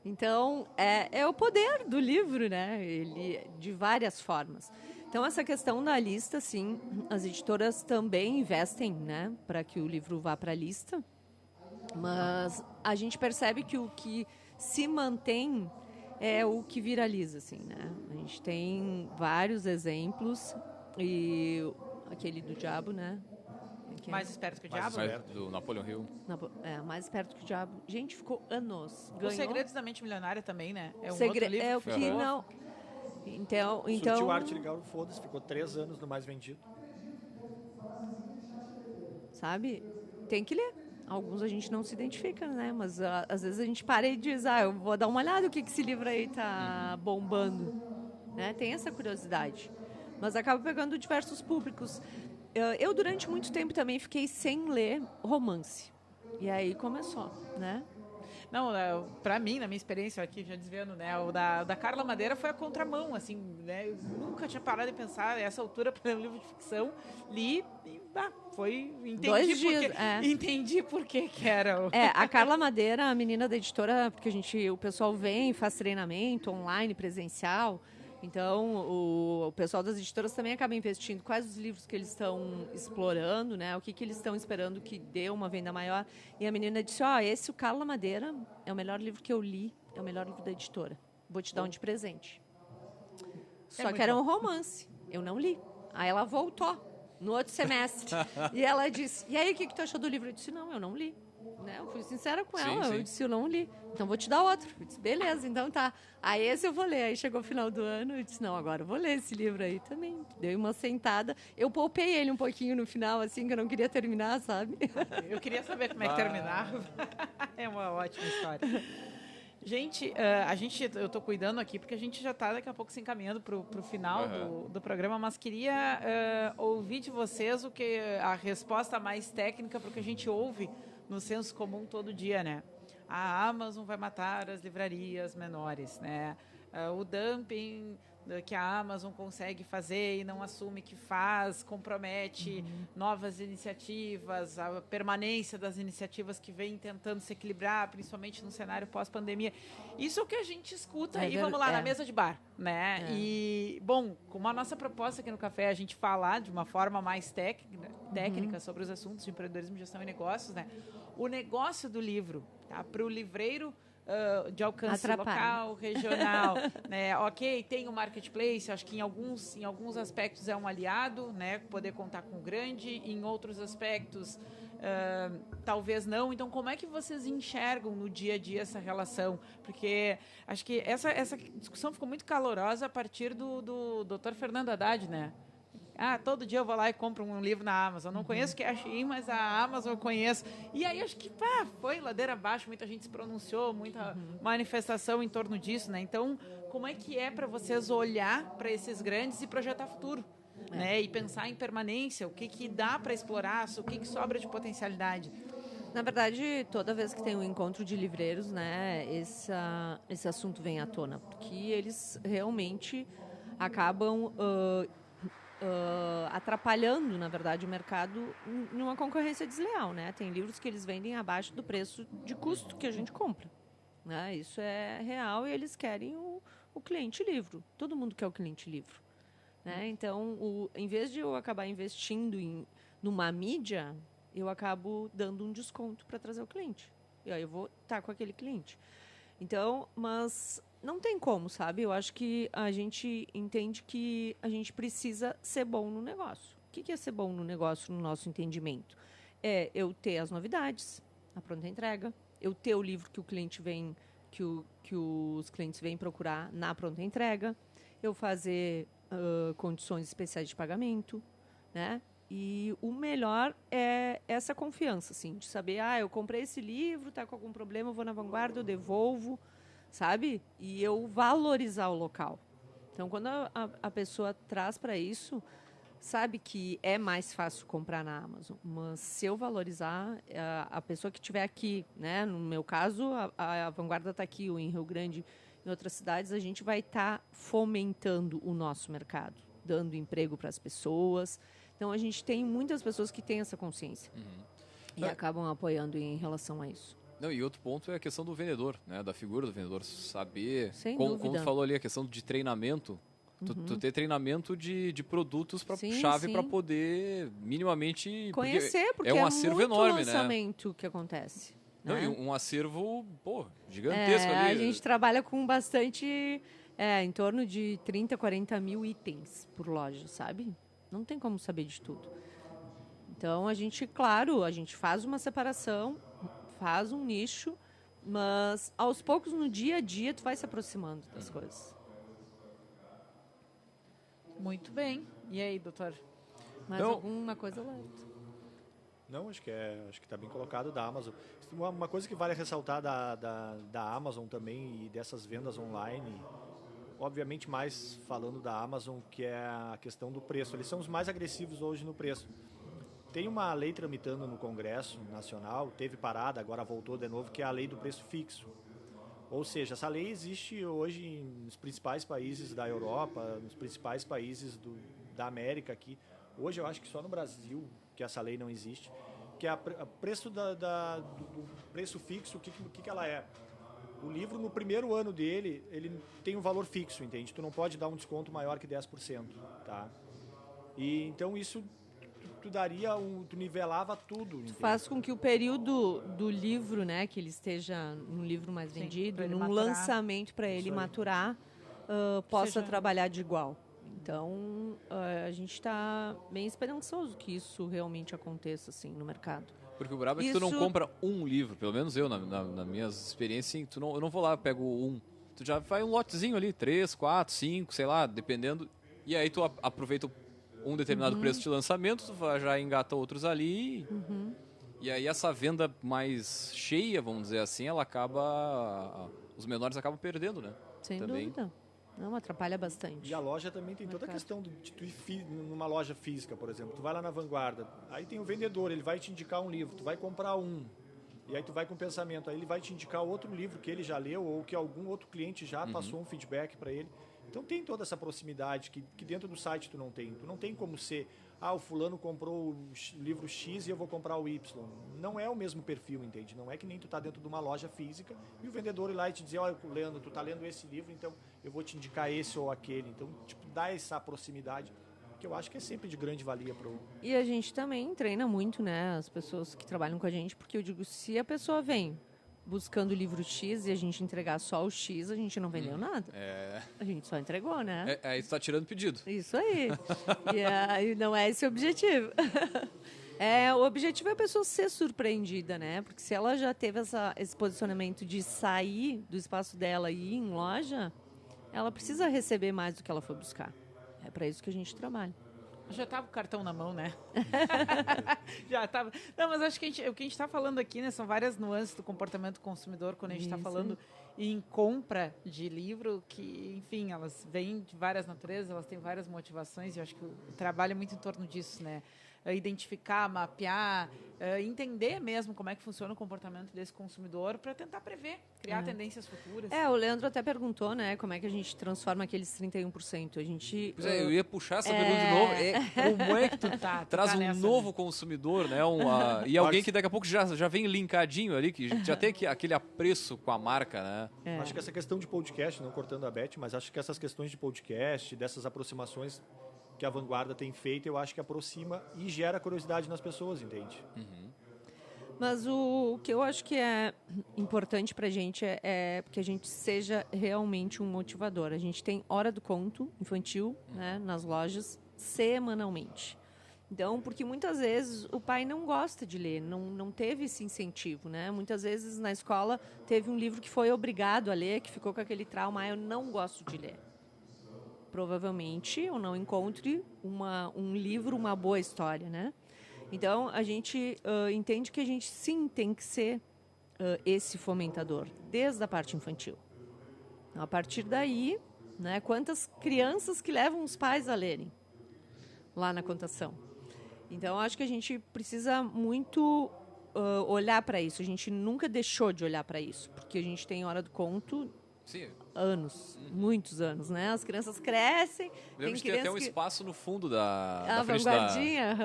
Então, é o poder do livro, né? Ele, de várias formas. Então, essa questão da lista, sim, as editoras também investem, né? Para que o livro vá para a lista. Mas a gente percebe que o que se mantém é o que viraliza, assim, né? A gente tem vários exemplos e aquele do diabo, né? Que é Mais esperto que o Mais diabo? esperto. Do Napoleon Hill. mais perto que o diabo. Gente, ficou anos. Os Segredos da Mente Milionária também, né? É um Segre- outro livro é o que que ficou. não. Então, Surtiu arte legal, foda-se, ficou 3 anos no mais vendido. sabe? Tem que ler. Alguns a gente não se identifica, né? Mas às vezes a gente para e diz, eu vou dar uma olhada o que esse livro aí tá bombando. Né? Tem essa curiosidade. Mas acaba pegando diversos públicos. Eu, durante muito tempo, também fiquei sem ler romance. E aí começou, né? Não, pra mim, na minha experiência aqui, já desvendo, né, o da Carla Madeira foi a contramão, assim, né, eu nunca tinha parado de pensar, a essa altura, para um livro de ficção, li e, entendi por que era. A Carla Madeira, a menina da editora, porque o pessoal vem, faz treinamento online, presencial, então o pessoal das editoras também acaba investindo quais os livros que eles estão explorando, né? O que eles estão esperando que dê uma venda maior. E a menina disse, esse, o Carla Madeira, é o melhor livro que eu li, é o melhor livro da editora. Vou te dar um de presente. Só que era um romance. Eu não li. Aí ela voltou no outro semestre. E ela disse, e aí, o que tu achou do livro? Eu disse, não, eu não li. Né? Eu fui sincera com ela, eu disse, eu não li. Então, vou te dar outro. Eu disse, beleza, então tá. Aí, esse eu vou ler. Aí, chegou o final do ano, eu disse, não, agora eu vou ler esse livro aí também. Dei uma sentada. Eu poupei ele um pouquinho no final, assim, que eu não queria terminar, sabe? Eu queria saber como é que terminava. É uma ótima história. Gente, eu tô cuidando aqui, porque a gente já tá daqui a pouco se encaminhando pro final do programa, mas queria ouvir de vocês a resposta mais técnica para o que a gente ouve no senso comum todo dia, né? A Amazon vai matar as livrarias menores, né? O dumping que a Amazon consegue fazer e não assume que faz, compromete novas iniciativas, a permanência das iniciativas que vem tentando se equilibrar, principalmente no cenário pós-pandemia. Isso é o que a gente escuta vamos lá, na mesa de bar, né? E, bom, como a nossa proposta aqui no Café é a gente falar de uma forma mais técnica sobre os assuntos de empreendedorismo, gestão e negócios, né? O negócio do livro, tá? Para o livreiro de alcance local, regional, né? Ok, tem o marketplace, acho que em alguns aspectos é um aliado, né? Poder contar com o grande, em outros aspectos talvez não. Então, como é que vocês enxergam no dia a dia essa relação? Porque acho que essa discussão ficou muito calorosa a partir do Dr. Fernando Haddad, né? Todo dia eu vou lá e compro um livro na Amazon. Não conheço o que é a Shein, mas a Amazon eu conheço. E aí acho que foi ladeira abaixo, muita gente se pronunciou, muita manifestação em torno disso, né? Então, como é que é para vocês olhar para esses grandes e projetar futuro? Né? E pensar em permanência, o que dá para explorar, o que sobra de potencialidade? Na verdade, toda vez que tem um encontro de livreiros, né, esse assunto vem à tona, porque eles realmente acabam atrapalhando, na verdade, o mercado numa concorrência desleal, né? Tem livros que eles vendem abaixo do preço de custo que a gente compra, né? Isso é real e eles querem o cliente livro. Todo mundo quer o cliente livro, né? Então, em vez de eu acabar investindo numa mídia, eu acabo dando um desconto para trazer o cliente. E aí eu vou estar com aquele cliente. Então, mas não tem como, sabe? Eu acho que a gente entende que a gente precisa ser bom no negócio. O que é ser bom no negócio, no nosso entendimento? É eu ter as novidades, a pronta entrega, eu ter o livro que o cliente vem, que os clientes vêm procurar na pronta entrega, eu fazer condições especiais de pagamento, né? E o melhor é essa confiança, assim, de saber, eu comprei esse livro, tá com algum problema, eu vou na Vanguarda, eu devolvo, sabe? E eu valorizar o local. Então, quando a pessoa traz para isso, sabe que é mais fácil comprar na Amazon. Mas se eu valorizar, a pessoa que estiver aqui, né? No meu caso, a Vanguarda está aqui, ou em Rio Grande, em outras cidades, a gente vai estar fomentando o nosso mercado, dando emprego para as pessoas. Então, a gente tem muitas pessoas que têm essa consciência e acabam apoiando em relação a isso. Não, e outro ponto é a questão do vendedor, né? Da figura do vendedor, saber, Sem como dúvida. tu falou ali, a questão de treinamento, tu ter treinamento de produtos chave para poder minimamente conhecer, porque é um acervo muito enorme, lançamento que acontece. Não, né? e um acervo, gigantesco ali. A gente trabalha com bastante, em torno de 30, 40 mil itens por loja, sabe? Não tem como saber de tudo. Então, a gente faz uma separação, faz um nicho, mas aos poucos, no dia a dia, tu vai se aproximando das coisas. Muito bem. E aí, doutor? Mais alguma coisa, Leto? Não, acho que está bem colocado da Amazon. Uma coisa que vale ressaltar da Amazon também e dessas vendas online, obviamente mais falando da Amazon, que é a questão do preço. Eles são os mais agressivos hoje no preço. Tem uma lei tramitando no Congresso Nacional, teve parada, agora voltou de novo, que é a lei do preço fixo. Ou seja, essa lei existe hoje nos principais países da Europa, nos principais países da América aqui. Hoje eu acho que só no Brasil que essa lei não existe, que é o preço do preço fixo, o que ela é. O livro, no primeiro ano dele, ele tem um valor fixo, entende? Tu não pode dar um desconto maior que 10%, tá? E então isso tu nivelava tudo, entende? Faz com que o período do livro, né, que ele esteja num livro mais vendido, num lançamento para ele maturar, possa trabalhar de igual. Então, a gente está bem esperançoso que isso realmente aconteça assim no mercado. Porque o brabo é que tu não compra um livro, pelo menos eu, na minhas experiências, eu não vou lá, pego um. Tu já vai um lotezinho ali, 3, 4, 5, sei lá, dependendo. E aí tu aproveita um determinado preço de lançamento, tu já engata outros ali. E aí essa venda mais cheia, vamos dizer assim, ela acaba... Os menores acabam perdendo, né? Sem dúvida. Não, atrapalha bastante. E a loja também tem toda a questão de tu ir numa loja física, por exemplo. Tu vai lá na Vanguarda, aí tem o vendedor, ele vai te indicar um livro, tu vai comprar um. E aí tu vai com o pensamento, aí ele vai te indicar outro livro que ele já leu ou que algum outro cliente já passou um feedback para ele. Então tem toda essa proximidade que dentro do site tu não tem. Tu não tem como ser, o fulano comprou o livro X e eu vou comprar o Y. Não é o mesmo perfil, entende? Não é que nem tu tá dentro de uma loja física e o vendedor ir lá e te dizer, olha, Leandro, tu tá lendo esse livro, então eu vou te indicar esse ou aquele. Então, tipo, dá essa proximidade que eu acho que é sempre de grande valia pro... E a gente também treina muito, né, as pessoas que trabalham com a gente, porque eu digo, se a pessoa vem buscando o livro X e a gente entregar só o X, a gente não vendeu nada. A gente só entregou, né? Aí tu tá tirando pedido. Isso aí. E não é esse o objetivo. O objetivo é a pessoa ser surpreendida, né? Porque se ela já teve esse posicionamento de sair do espaço dela e ir em loja, ela precisa receber mais do que ela foi buscar. É para isso que a gente trabalha. Já estava o cartão na mão, né? Já estava. Não, mas acho que o que a gente está falando aqui, né, são várias nuances do comportamento do consumidor quando a gente está falando em compra de livro, que, enfim, elas vêm de várias naturezas, elas têm várias motivações, e eu acho que o trabalho é muito em torno disso, né? Identificar, mapear, entender mesmo como é que funciona o comportamento desse consumidor para tentar prever, criar tendências futuras. O Leandro até perguntou, né, como é que a gente transforma aqueles 31%. A gente... Pois eu ia puxar essa pergunta de novo. Como é que tu traz um novo consumidor, né? E alguém que daqui a pouco já vem linkadinho ali, que já tem aquele apreço com a marca, né? Acho que essa questão de podcast, não cortando a Beth, mas acho que essas questões de podcast, dessas aproximações que a Vanguarda tem feito, eu acho que aproxima e gera curiosidade nas pessoas, entende? Mas o que eu acho que é importante para a gente é que a gente seja realmente um motivador. A gente tem hora do conto infantil, né, nas lojas semanalmente. Então, porque muitas vezes o pai não gosta de ler, não teve esse incentivo, né? Muitas vezes na escola teve um livro que foi obrigado a ler, que ficou com aquele trauma, eu não gosto de ler. Provavelmente eu não encontre um livro, uma boa história, né? Então, a gente entende que a gente sim tem que ser esse fomentador, desde a parte infantil. A partir daí, né, quantas crianças que levam os pais a lerem lá na contação. Então, acho que a gente precisa muito olhar para isso. A gente nunca deixou de olhar para isso, porque a gente tem hora do conto... Sim. Anos, muitos anos, né? As crianças crescem. Tem até um espaço no fundo da frente vanguardinha,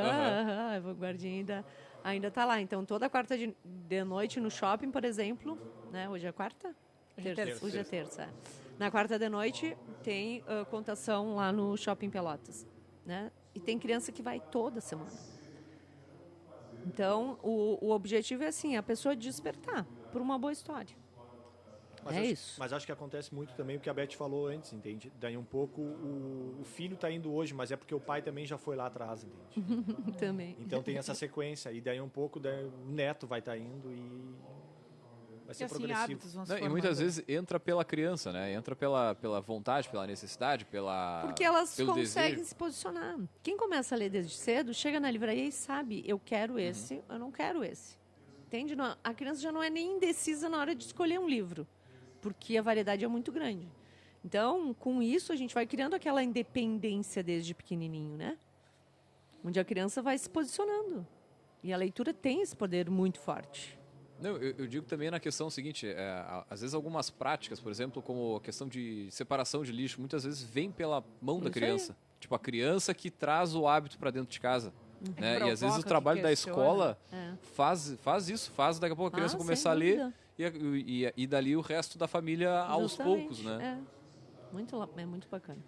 a vanguardinha ainda está lá. Então, toda quarta de noite no shopping, por exemplo, né? Hoje é quarta? Hoje é terça. Na quarta de noite tem contação lá no Shopping Pelotas, né? E tem criança que vai toda semana. Então, o objetivo é assim, a pessoa despertar por uma boa história. Mas acho que acontece muito também o que a Beth falou antes, entende? Daí um pouco o filho está indo hoje, mas é porque o pai também já foi lá atrás, entende? Também. Então tem essa sequência, e daí um pouco o neto vai estar indo Vai E ser assim, progressivo. hábitos vão se Não, e formando. muitas vezes entra pela criança, né? Entra pela vontade, pela necessidade, Porque elas pelo conseguem desejo. se posicionar. Quem começa a ler desde cedo, chega na livraria e sabe, eu quero esse, eu não quero esse. Entende? A criança já não é nem indecisa na hora de escolher um livro, porque a variedade é muito grande. Então, com isso, a gente vai criando aquela independência desde pequenininho, né? Onde a criança vai se posicionando. E a leitura tem esse poder muito forte. Não, eu digo também na questão seguinte, às vezes algumas práticas, por exemplo, como a questão de separação de lixo, muitas vezes vem pela mão da Isso criança. Tipo, a criança que traz o hábito para dentro de casa. Né? E às vezes provoca, o que trabalho da questiona. escola É. faz isso, faz daqui a pouco a criança Ah, começar a sem ler dúvida. e dali o resto da família aos Justamente, poucos, né? É muito bacana.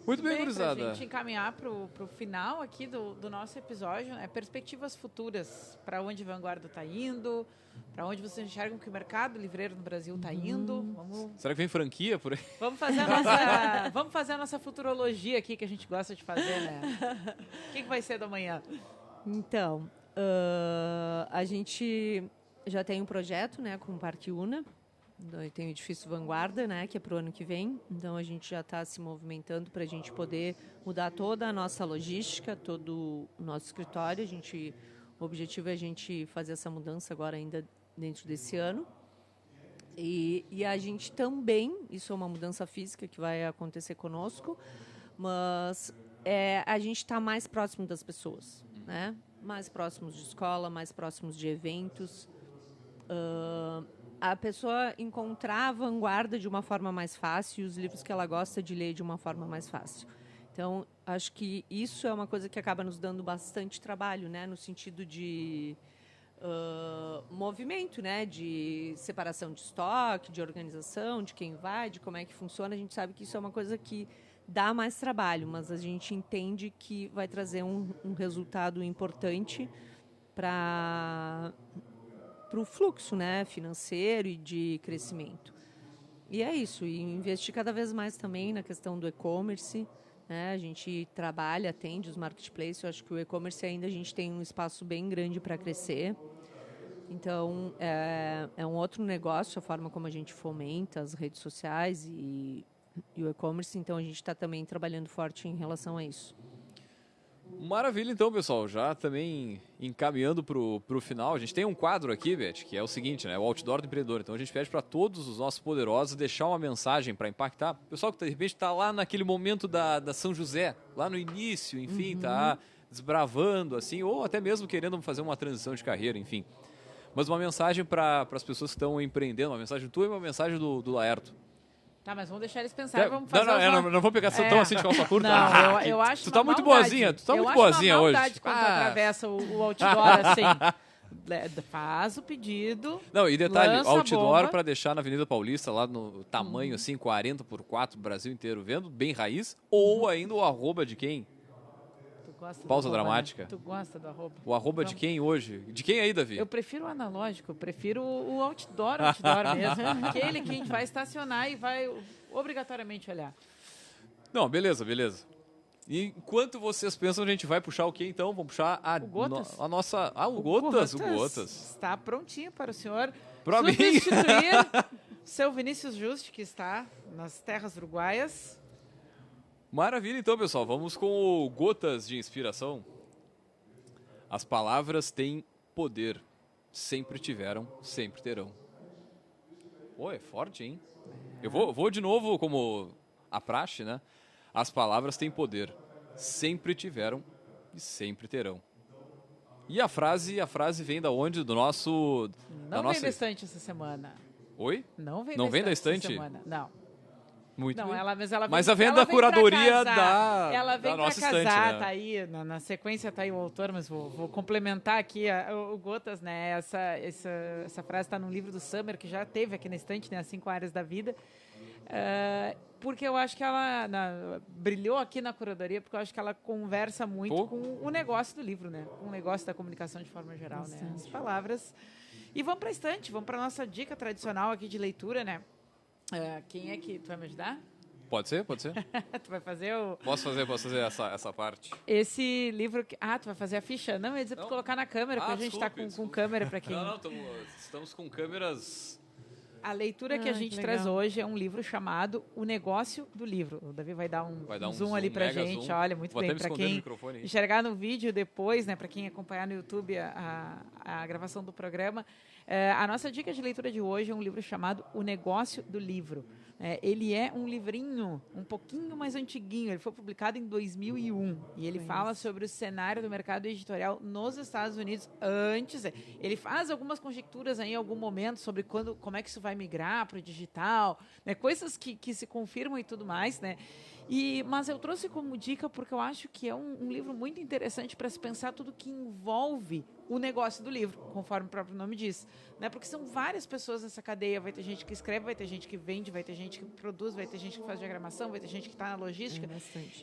Muito bem, Pra gurizada. gente encaminhar pro final aqui do nosso episódio, perspectivas futuras, para onde a Vanguarda está indo, para onde vocês enxergam que o mercado livreiro no Brasil está indo. Será que vem franquia por aí? Vamos fazer a nossa futurologia aqui, que a gente gosta de fazer, né? O que vai ser do amanhã? Então, a gente já tem um projeto, né, com o Parque Una. Tem o edifício Vanguarda, né, que é para o ano que vem. Então, a gente já está se movimentando para a gente poder mudar toda a nossa logística, todo o nosso escritório. O objetivo é a gente fazer essa mudança agora ainda dentro desse ano. E a gente também, isso é uma mudança física que vai acontecer conosco, mas a gente está mais próximo das pessoas, né? Mais próximos de escola, mais próximos de eventos. A pessoa encontrar a vanguarda de uma forma mais fácil e os livros que ela gosta de ler de uma forma mais fácil. Então, acho que isso é uma coisa que acaba nos dando bastante trabalho, né? No sentido de movimento, né? De separação de estoque, de organização, de quem vai, de como é que funciona. A gente sabe que isso é uma coisa que dá mais trabalho, mas a gente entende que vai trazer um resultado importante para o fluxo, né, financeiro e de crescimento. E é isso, e investir cada vez mais também na questão do e-commerce, né? A gente trabalha, atende os marketplaces, eu acho que o e-commerce ainda a gente tem um espaço bem grande para crescer. Então, é um outro negócio, a forma como a gente fomenta as redes sociais e o e-commerce, então a gente está também trabalhando forte em relação a isso. Maravilha, então, pessoal. Já também encaminhando pro final, a gente tem um quadro aqui, Beth, que é o seguinte, né? O Outdoor do Empreendedor. Então, a gente pede para todos os nossos poderosos deixar uma mensagem para impactar. O pessoal que, de repente, está lá naquele momento da São José, lá no início, enfim, tá desbravando, assim, ou até mesmo querendo fazer uma transição de carreira, enfim. Mas uma mensagem para as pessoas que estão empreendendo, uma mensagem tua e uma mensagem do Laerto. Tá, mas vamos deixar eles pensarem, vamos fazer Não vou pegar tão assim de calça curta. Não, eu acho tu tá uma muito maldade. boazinha, tu tá eu muito acho boazinha uma hoje. maldade quando tu atravessa o outdoor assim. Faz o pedido. Não, e detalhe, lança a outdoor bomba. para deixar na Avenida Paulista, lá no tamanho assim, 40x4, Brasil inteiro vendo, bem raiz, ou ainda o arroba de quem? Tu gosta Pausa do arroba, dramática. né? Tu gosta do arroba. O arroba de quem hoje? De quem aí, Davi? Eu prefiro o analógico, eu prefiro o outdoor mesmo. Aquele que a gente vai estacionar e vai obrigatoriamente olhar. Não, beleza. E enquanto vocês pensam, a gente vai puxar o quê então? Vamos puxar O Gotas. a nossa... Ah, o Gotas. Está prontinho para o senhor Pra mim. substituir seu Vinícius Juste, que está nas terras uruguaias. Maravilha, então, pessoal. Vamos com o Gotas de Inspiração. As palavras têm poder. Sempre tiveram, sempre terão. Pô, é forte, hein? Eu vou de novo, como a praxe, né? As palavras têm poder. Sempre tiveram e sempre terão. E a frase vem da onde? Do nosso... Não vem da estante essa semana. Oi? Não vem Não vem da essa estante? semana. Não. Muito Não, bem. mas ela vem da pra curadoria casar. Ela vem da pra nossa casar, estante, né? tá aí, na sequência tá aí o autor, mas vou complementar aqui o Gotas, né? Essa frase está num livro do Summer, que já teve aqui na estante, né? As 5 áreas da vida. Porque eu acho que ela brilhou aqui na curadoria, porque eu acho que ela conversa muito com o negócio do livro, né? Com o negócio da comunicação de forma geral, né? As palavras. E vamos pra estante, vamos pra nossa dica tradicional aqui de leitura, né? Quem é que... Tu vai me ajudar? Pode ser? Tu vai fazer o... Posso fazer essa parte. Esse livro... tu vai fazer a ficha? Não, eu ia dizer pra colocar na câmera, porque a gente desculpe, tá com câmera pra quem... Não, estamos com câmeras A leitura que a gente traz hoje é um livro chamado O Negócio do Livro. O Davi vai dar um zoom ali pra gente. Zoom. Olha, muito bem. Para quem enxergar no vídeo depois, né, para quem acompanhar no YouTube a gravação do programa, a nossa dica de leitura de hoje é um livro chamado O Negócio do Livro. Ele é um livrinho um pouquinho mais antiguinho. Ele foi publicado em 2001 e ele fala sobre o cenário do mercado editorial nos Estados Unidos antes. Ele faz algumas conjecturas aí em algum momento sobre como é que isso vai migrar para o digital, né? Coisas que se confirmam e tudo mais, né? Mas eu trouxe como dica porque eu acho que é um livro muito interessante para se pensar tudo que envolve o negócio do livro, conforme o próprio nome diz, né? Porque são várias pessoas nessa cadeia. Vai ter gente que escreve, vai ter gente que vende, vai ter gente que produz, vai ter gente que faz diagramação, vai ter gente que está na logística.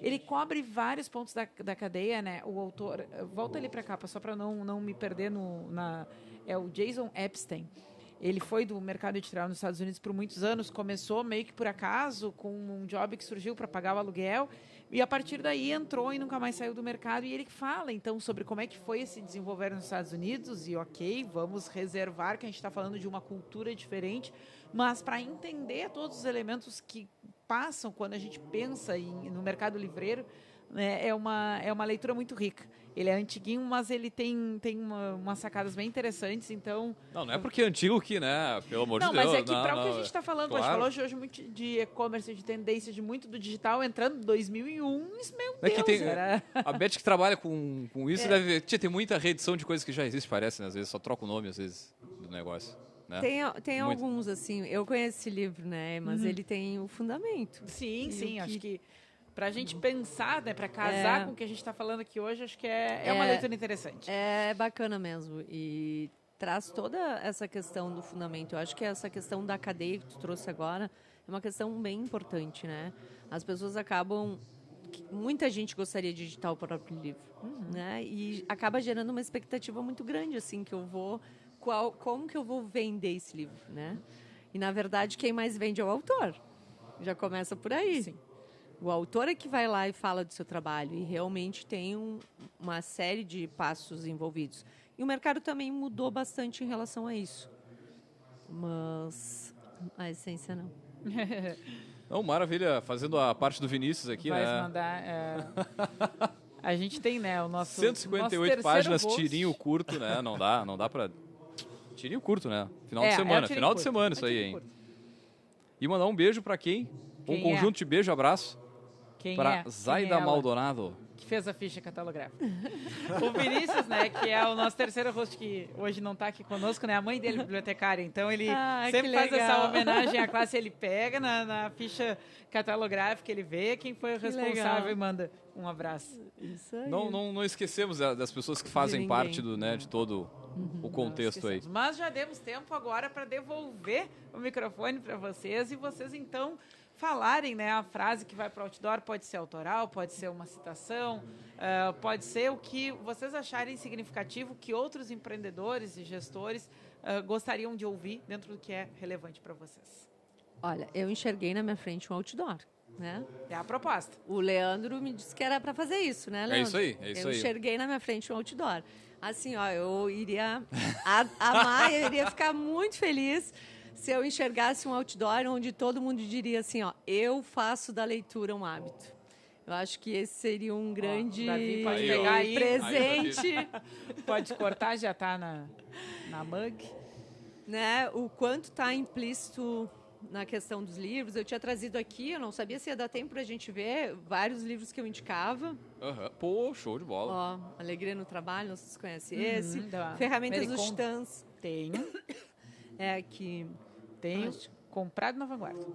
Ele cobre vários pontos da cadeia, né? O autor, volta ali para a capa só para não me perder é o Jason Epstein. Ele foi do mercado editorial nos Estados Unidos por muitos anos, começou meio que por acaso, com um job que surgiu para pagar o aluguel, e a partir daí entrou e nunca mais saiu do mercado. E ele fala, então, sobre como é que foi esse desenvolver nos Estados Unidos, e vamos reservar que a gente está falando de uma cultura diferente, mas para entender todos os elementos que passam quando a gente pensa no mercado livreiro, né, é uma leitura muito rica. Ele é antiguinho, mas ele tem umas sacadas bem interessantes, então... Não é porque é antigo que, né? Pelo amor de Deus. Não, mas é que para o que a gente está falando, claro. A gente falou hoje muito de e-commerce, de tendência, de muito do digital, entrando em 2001, meu Deus, era... A Beth que trabalha com isso deve ter muita reedição de coisas que já existem, parece, né? Às vezes só troca o nome, às vezes, do negócio. Né? Tem alguns, assim, eu conheço esse livro, né? Mas ele tem o fundamento. Sim, acho que... Para a gente pensar, né, para casar com o que a gente está falando aqui hoje, acho que é uma leitura interessante. É bacana mesmo. E traz toda essa questão do fundamento. Eu acho que essa questão da cadeia que tu trouxe agora é uma questão bem importante, né? As pessoas acabam... Muita gente gostaria de editar o próprio livro, né? E acaba gerando uma expectativa muito grande, assim, que eu vou... Como que eu vou vender esse livro, né? E, na verdade, quem mais vende é o autor. Já começa por aí. Sim. O autor é que vai lá e fala do seu trabalho e realmente tem uma série de passos envolvidos. E o mercado também mudou bastante em relação a isso. Mas a essência não. Não, maravilha. Fazendo a parte do Vinícius aqui, vai né? Mandar... A gente tem, né, o nosso 158 páginas, post. Tirinho curto, né? Não dá pra... Tirinho curto, né? Final de semana. Final de semana isso aí, hein? Curto. E mandar um beijo pra quem? Um conjunto de beijo, abraço. Para Zaida Maldonado. Que fez a ficha catalográfica. O Vinícius, né, que é o nosso terceiro host que hoje não está aqui conosco, né? A mãe dele é bibliotecária, então ele sempre faz essa homenagem à classe. Ele pega na ficha catalográfica, ele vê quem foi o responsável e manda um abraço. Isso aí. Não esquecemos das pessoas que fazem parte de todo o contexto aí. Mas já demos tempo agora para devolver o microfone para vocês e vocês, então... falarem, né, a frase que vai para o outdoor, pode ser autoral, pode ser uma citação, pode ser o que vocês acharem significativo, que outros empreendedores e gestores gostariam de ouvir dentro do que é relevante para vocês. Olha, eu enxerguei na minha frente um outdoor, né? É a proposta. O Leandro me disse que era para fazer isso, né, Leandro? É isso aí. Eu enxerguei na minha frente um outdoor. Assim, ó, eu iria amar, eu iria ficar muito feliz se eu enxergasse um outdoor onde todo mundo diria assim, ó, eu faço da leitura um hábito. Eu acho que esse seria um grande Davi pode pegar aí, presente. Pode cortar, já está na mug. Né? O quanto está implícito na questão dos livros. Eu tinha trazido aqui, eu não sabia se ia dar tempo para a gente ver vários livros que eu indicava. Pô, show de bola. Ó, Alegria no Trabalho, vocês conhecem esse. Tá. Ferramentas dos Titãs. Tenho. Que... Tenho comprado na Vanguarda.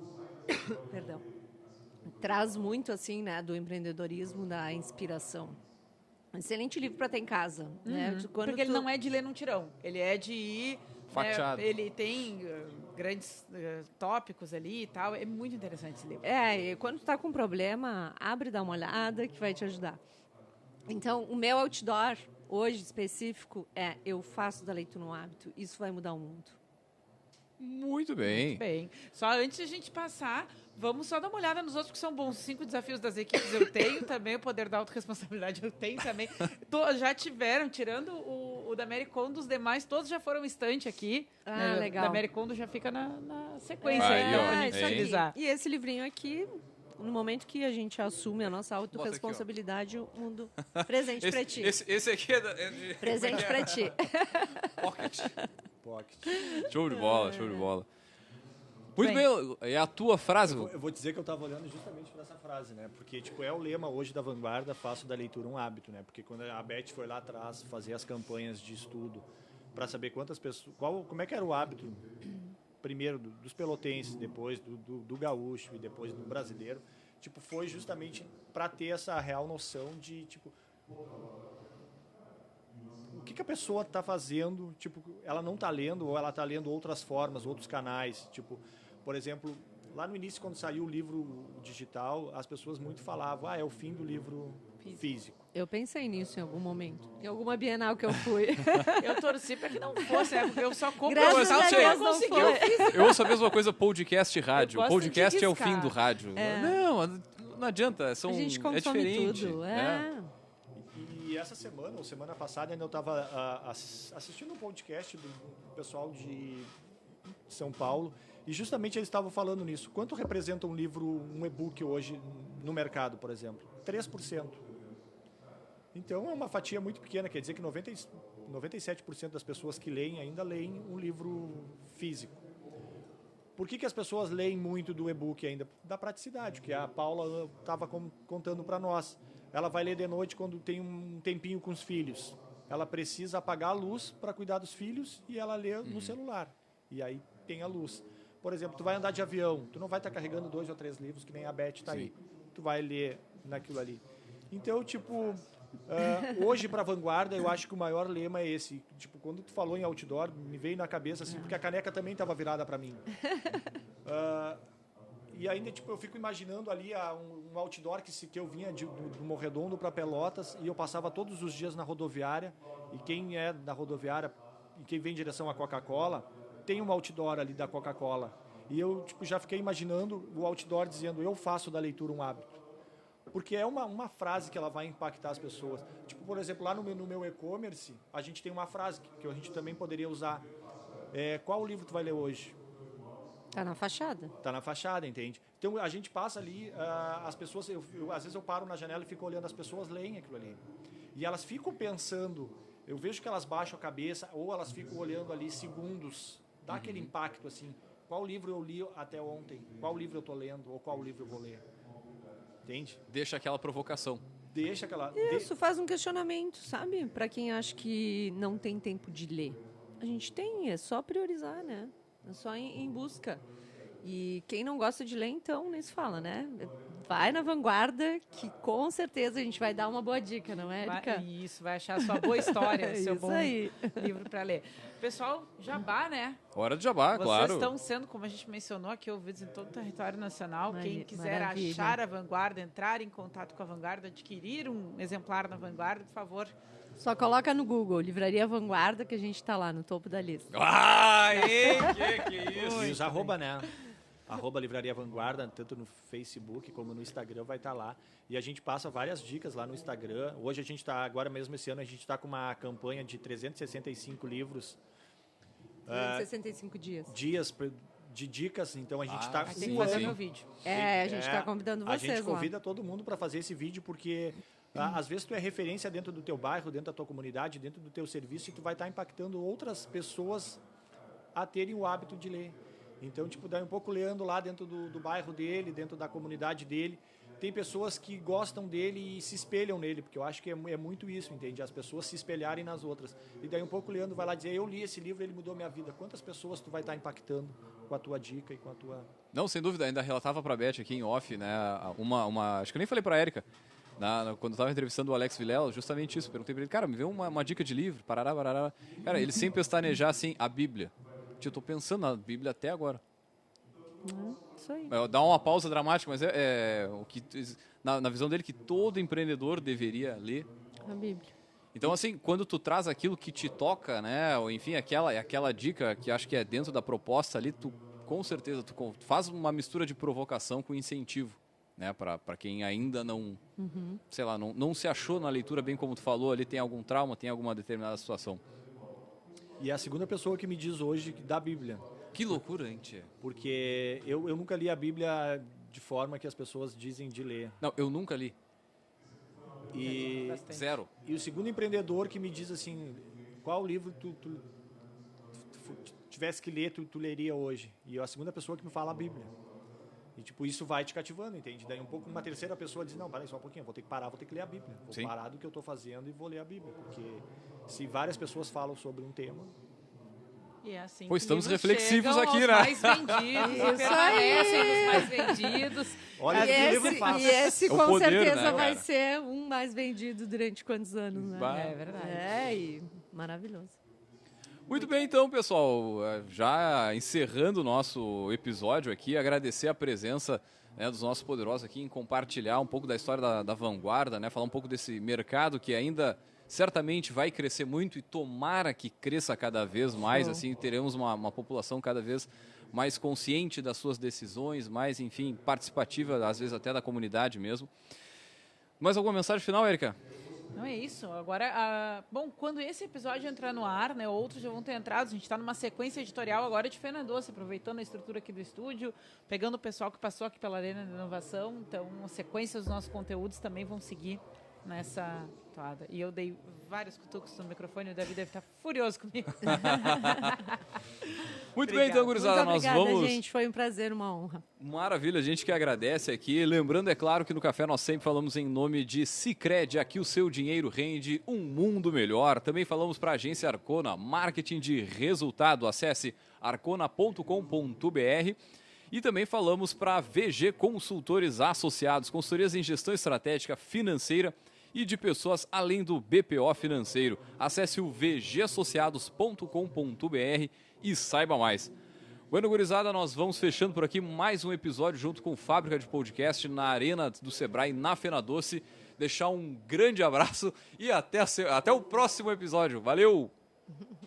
Perdão. Traz muito, assim, né, do empreendedorismo, da inspiração. Excelente livro para ter em casa. Né? Porque ele não é de ler num tirão. Ele é de ir... Fatiado. Ele tem grandes tópicos ali e tal. É muito interessante esse livro. E quando tu tá com problema, abre e dá uma olhada que vai te ajudar. Então, o meu outdoor, hoje específico, eu faço da leitura um hábito. Isso vai mudar o mundo. Muito bem. Muito bem. Só antes de a gente passar, vamos só dar uma olhada nos outros que são bons. 5 desafios das equipes eu tenho também, o poder da autorresponsabilidade eu tenho também. Já tiveram, tirando o o da Mary Kondo, os demais todos já foram estante aqui. Ah, legal. Da Mary Kondo já fica na sequência. Aí, então, ó, pra gente isso aqui. utilizar. E esse livrinho aqui, no momento que a gente assume a nossa Bota aqui, ó. autorresponsabilidade, o mundo presente pra ti. Esse aqui é de... Presente pra ti. Pocket. Pocket. Show de bola, show de bola. Muito Bem. bem, é a tua frase. Eu vou dizer que eu estava olhando justamente para essa frase, né? Porque, tipo, é o lema hoje da Vanguarda, faço da leitura um hábito, né? Porque quando a Beth foi lá atrás fazer as campanhas de estudo para saber quantas pessoas... como é que era o hábito, primeiro, dos pelotenses, depois do gaúcho e depois do brasileiro, tipo, foi justamente para ter essa real noção de, tipo... O que a pessoa está fazendo, tipo, ela não está lendo ou ela está lendo outras formas, outros canais, tipo, por exemplo, lá no início quando saiu o livro digital, as pessoas muito falavam, é o fim do livro físico. Eu pensei nisso em algum momento. Em alguma Bienal que eu fui. Eu torci para que não fosse, né? Porque eu só compro Graças o a site, Deus eu não consegui. foi. Eu ouço a mesma coisa podcast e rádio. Eu gosto Podcast de é o riscar. fim do rádio. Não, não adianta, A gente é consome diferente. tudo. né? E essa semana, ou semana passada, ainda eu estava assistindo um podcast do pessoal de São Paulo e justamente eles estavam falando nisso. Quanto representa um livro, um e-book hoje no mercado, por exemplo? 3%. Então é uma fatia muito pequena, quer dizer que 97% das pessoas que leem ainda leem um livro físico. Por que as pessoas leem muito do e-book ainda? Da praticidade, que a Paula estava contando para nós. Ela vai ler de noite quando tem um tempinho com os filhos. Ela precisa apagar a luz para cuidar dos filhos e ela lê no celular. E aí tem a luz. Por exemplo, tu vai andar de avião, tu não vai estar carregando 2 ou 3 livros que nem a Beth está aí. Tu vai ler naquilo ali. Então, tipo, hoje para a Vanguarda, eu acho que o maior lema é esse. Tipo, quando tu falou em outdoor, me veio na cabeça assim, porque a caneca também estava virada para mim. E ainda, tipo, eu fico imaginando ali um outdoor que eu vinha do Morredondo para Pelotas e eu passava todos os dias na rodoviária. E quem é da rodoviária e quem vem em direção à Coca-Cola, tem um outdoor ali da Coca-Cola. E eu, tipo, já fiquei imaginando o outdoor dizendo, eu faço da leitura um hábito. Porque é uma frase que ela vai impactar as pessoas. Tipo, por exemplo, lá no meu e-commerce, a gente tem uma frase que a gente também poderia usar. Qual livro tu vai ler hoje? Tá na fachada. Tá na fachada, entende? Então a gente passa ali, as pessoas, às vezes eu paro na janela e fico olhando, as pessoas leem aquilo ali. E elas ficam pensando, eu vejo que elas baixam a cabeça ou elas ficam olhando ali segundos, dá aquele impacto assim, qual livro eu li até ontem, qual livro eu tô lendo ou qual livro eu vou ler. Entende? Deixa aquela provocação. Deixa aquela... Isso faz um questionamento, sabe? Para quem acha que não tem tempo de ler. A gente tem, é só priorizar, né? É só ir em busca. E quem não gosta de ler, então, nem se fala, né? Vai na Vanguarda, que com certeza a gente vai dar uma boa dica, não é, Erika? Isso, vai achar a sua boa história, o seu Isso bom aí. livro para ler. Pessoal, jabá, né? Hora de jabá, Vocês claro. estão sendo, como a gente mencionou aqui, ouvidos em todo o território nacional. Quem quiser Maravilha. achar a Vanguarda, entrar em contato com a Vanguarda, adquirir um exemplar na Vanguarda, por favor. Só coloca no Google, Livraria Vanguarda, que a gente está lá no topo da lista. Que isso? E os arroba, né? Arroba Livraria Vanguarda, tanto no Facebook como no Instagram vai estar lá. E a gente passa várias dicas lá no Instagram. Hoje a gente está, agora mesmo esse ano, a gente está com uma campanha de 365 livros. 65 dias. Dias de dicas, então a gente está... Aí tem que fazer meu vídeo. É, a gente está convidando A vocês gente lá. convida todo mundo para fazer esse vídeo, porque às vezes tu é referência dentro do teu bairro, dentro da tua comunidade, dentro do teu serviço, e tu vai estar impactando outras pessoas a terem o hábito de ler. Então, tipo, daí um pouco lendo lá dentro do bairro dele, dentro da comunidade dele. Tem pessoas que gostam dele e se espelham nele, porque eu acho que é muito isso, entende? As pessoas se espelharem nas outras. E daí um pouco o Leandro vai lá dizer, eu li esse livro, ele mudou minha vida. Quantas pessoas tu vai estar impactando com a tua dica e com a tua... Não, sem dúvida, ainda relatava pra Beth aqui em off, né? Acho que eu nem falei pra Erika, quando eu tava entrevistando o Alex Vilela, justamente isso. Perguntei pra ele, cara, me vê uma dica de livro, parará, parará. Cara, ele sem pestanejar assim, a Bíblia. Eu tô pensando na Bíblia até agora. Isso aí. Dá uma pausa dramática, mas o que na visão dele que todo empreendedor deveria ler. A Bíblia. Então, assim, quando tu traz aquilo que te toca, né, ou enfim, aquela dica que acho que é dentro da proposta ali, tu com certeza tu faz uma mistura de provocação com incentivo, né, para quem ainda não, sei lá, não se achou na leitura bem como tu falou, ali tem algum trauma, tem alguma determinada situação. E é a segunda pessoa que me diz hoje da Bíblia. Que loucura, hein, tia? Porque eu nunca li a Bíblia de forma que as pessoas dizem de ler. Não, eu nunca li. E, Bastante. Zero. e o segundo empreendedor que me diz assim, qual livro tu tivesse que ler, tu leria hoje? E a segunda pessoa que me fala a Bíblia. E, tipo, isso vai te cativando, entende? Daí um pouco uma terceira pessoa diz, não, peraí, só um pouquinho, vou ter que parar, vou ter que ler a Bíblia. Vou Sim. parar do que eu estou fazendo e vou ler a Bíblia. Porque se várias pessoas falam sobre um tema... E é assim Pô, que estamos livros reflexivos chegam aqui, aos né? mais vendidos, Isso e permanecem aí. nos mais vendidos. Olha E que livro esse, fácil. e esse É o com poder, certeza né, vai cara? ser um mais vendido durante quantos anos, né? Bah. É verdade. É, e maravilhoso. Muito bem, então, pessoal, já encerrando o nosso episódio aqui, agradecer a presença, né, dos nossos poderosos aqui em compartilhar um pouco da história da vanguarda, né, falar um pouco desse mercado que ainda certamente vai crescer muito e tomara que cresça cada vez mais, Show. assim, teremos uma população cada vez mais consciente das suas decisões, mais, enfim, participativa, às vezes até da comunidade mesmo. Mais alguma mensagem final, Érica? Não é isso. Agora, bom, quando esse episódio entrar no ar, né, outros já vão ter entrado. A gente está numa sequência editorial agora de Fena Doce, aproveitando a estrutura aqui do estúdio, pegando o pessoal que passou aqui pela Arena de Inovação. Então, a sequência dos nossos conteúdos também vão seguir nessa toada. E eu dei vários cutucos no microfone, o Davi deve estar furioso comigo. Muito bem, então, gurizada, Muito nós obrigada, vamos... gente. Foi um prazer, uma honra. Maravilha, a gente que agradece aqui. Lembrando, é claro, que no Café nós sempre falamos em nome de Sicredi. Aqui o seu dinheiro rende um mundo melhor. Também falamos para a agência Arcona, marketing de resultado. Acesse arcona.com.br. E também falamos para a VG Consultores Associados, consultorias em gestão estratégica financeira e de pessoas além do BPO financeiro. Acesse o vgassociados.com.br e saiba mais. Bueno, gurizada, nós vamos fechando por aqui mais um episódio junto com Fábrica de Podcast na Arena do Sebrae, na Fena Doce. Deixar um grande abraço e até o próximo episódio. Valeu!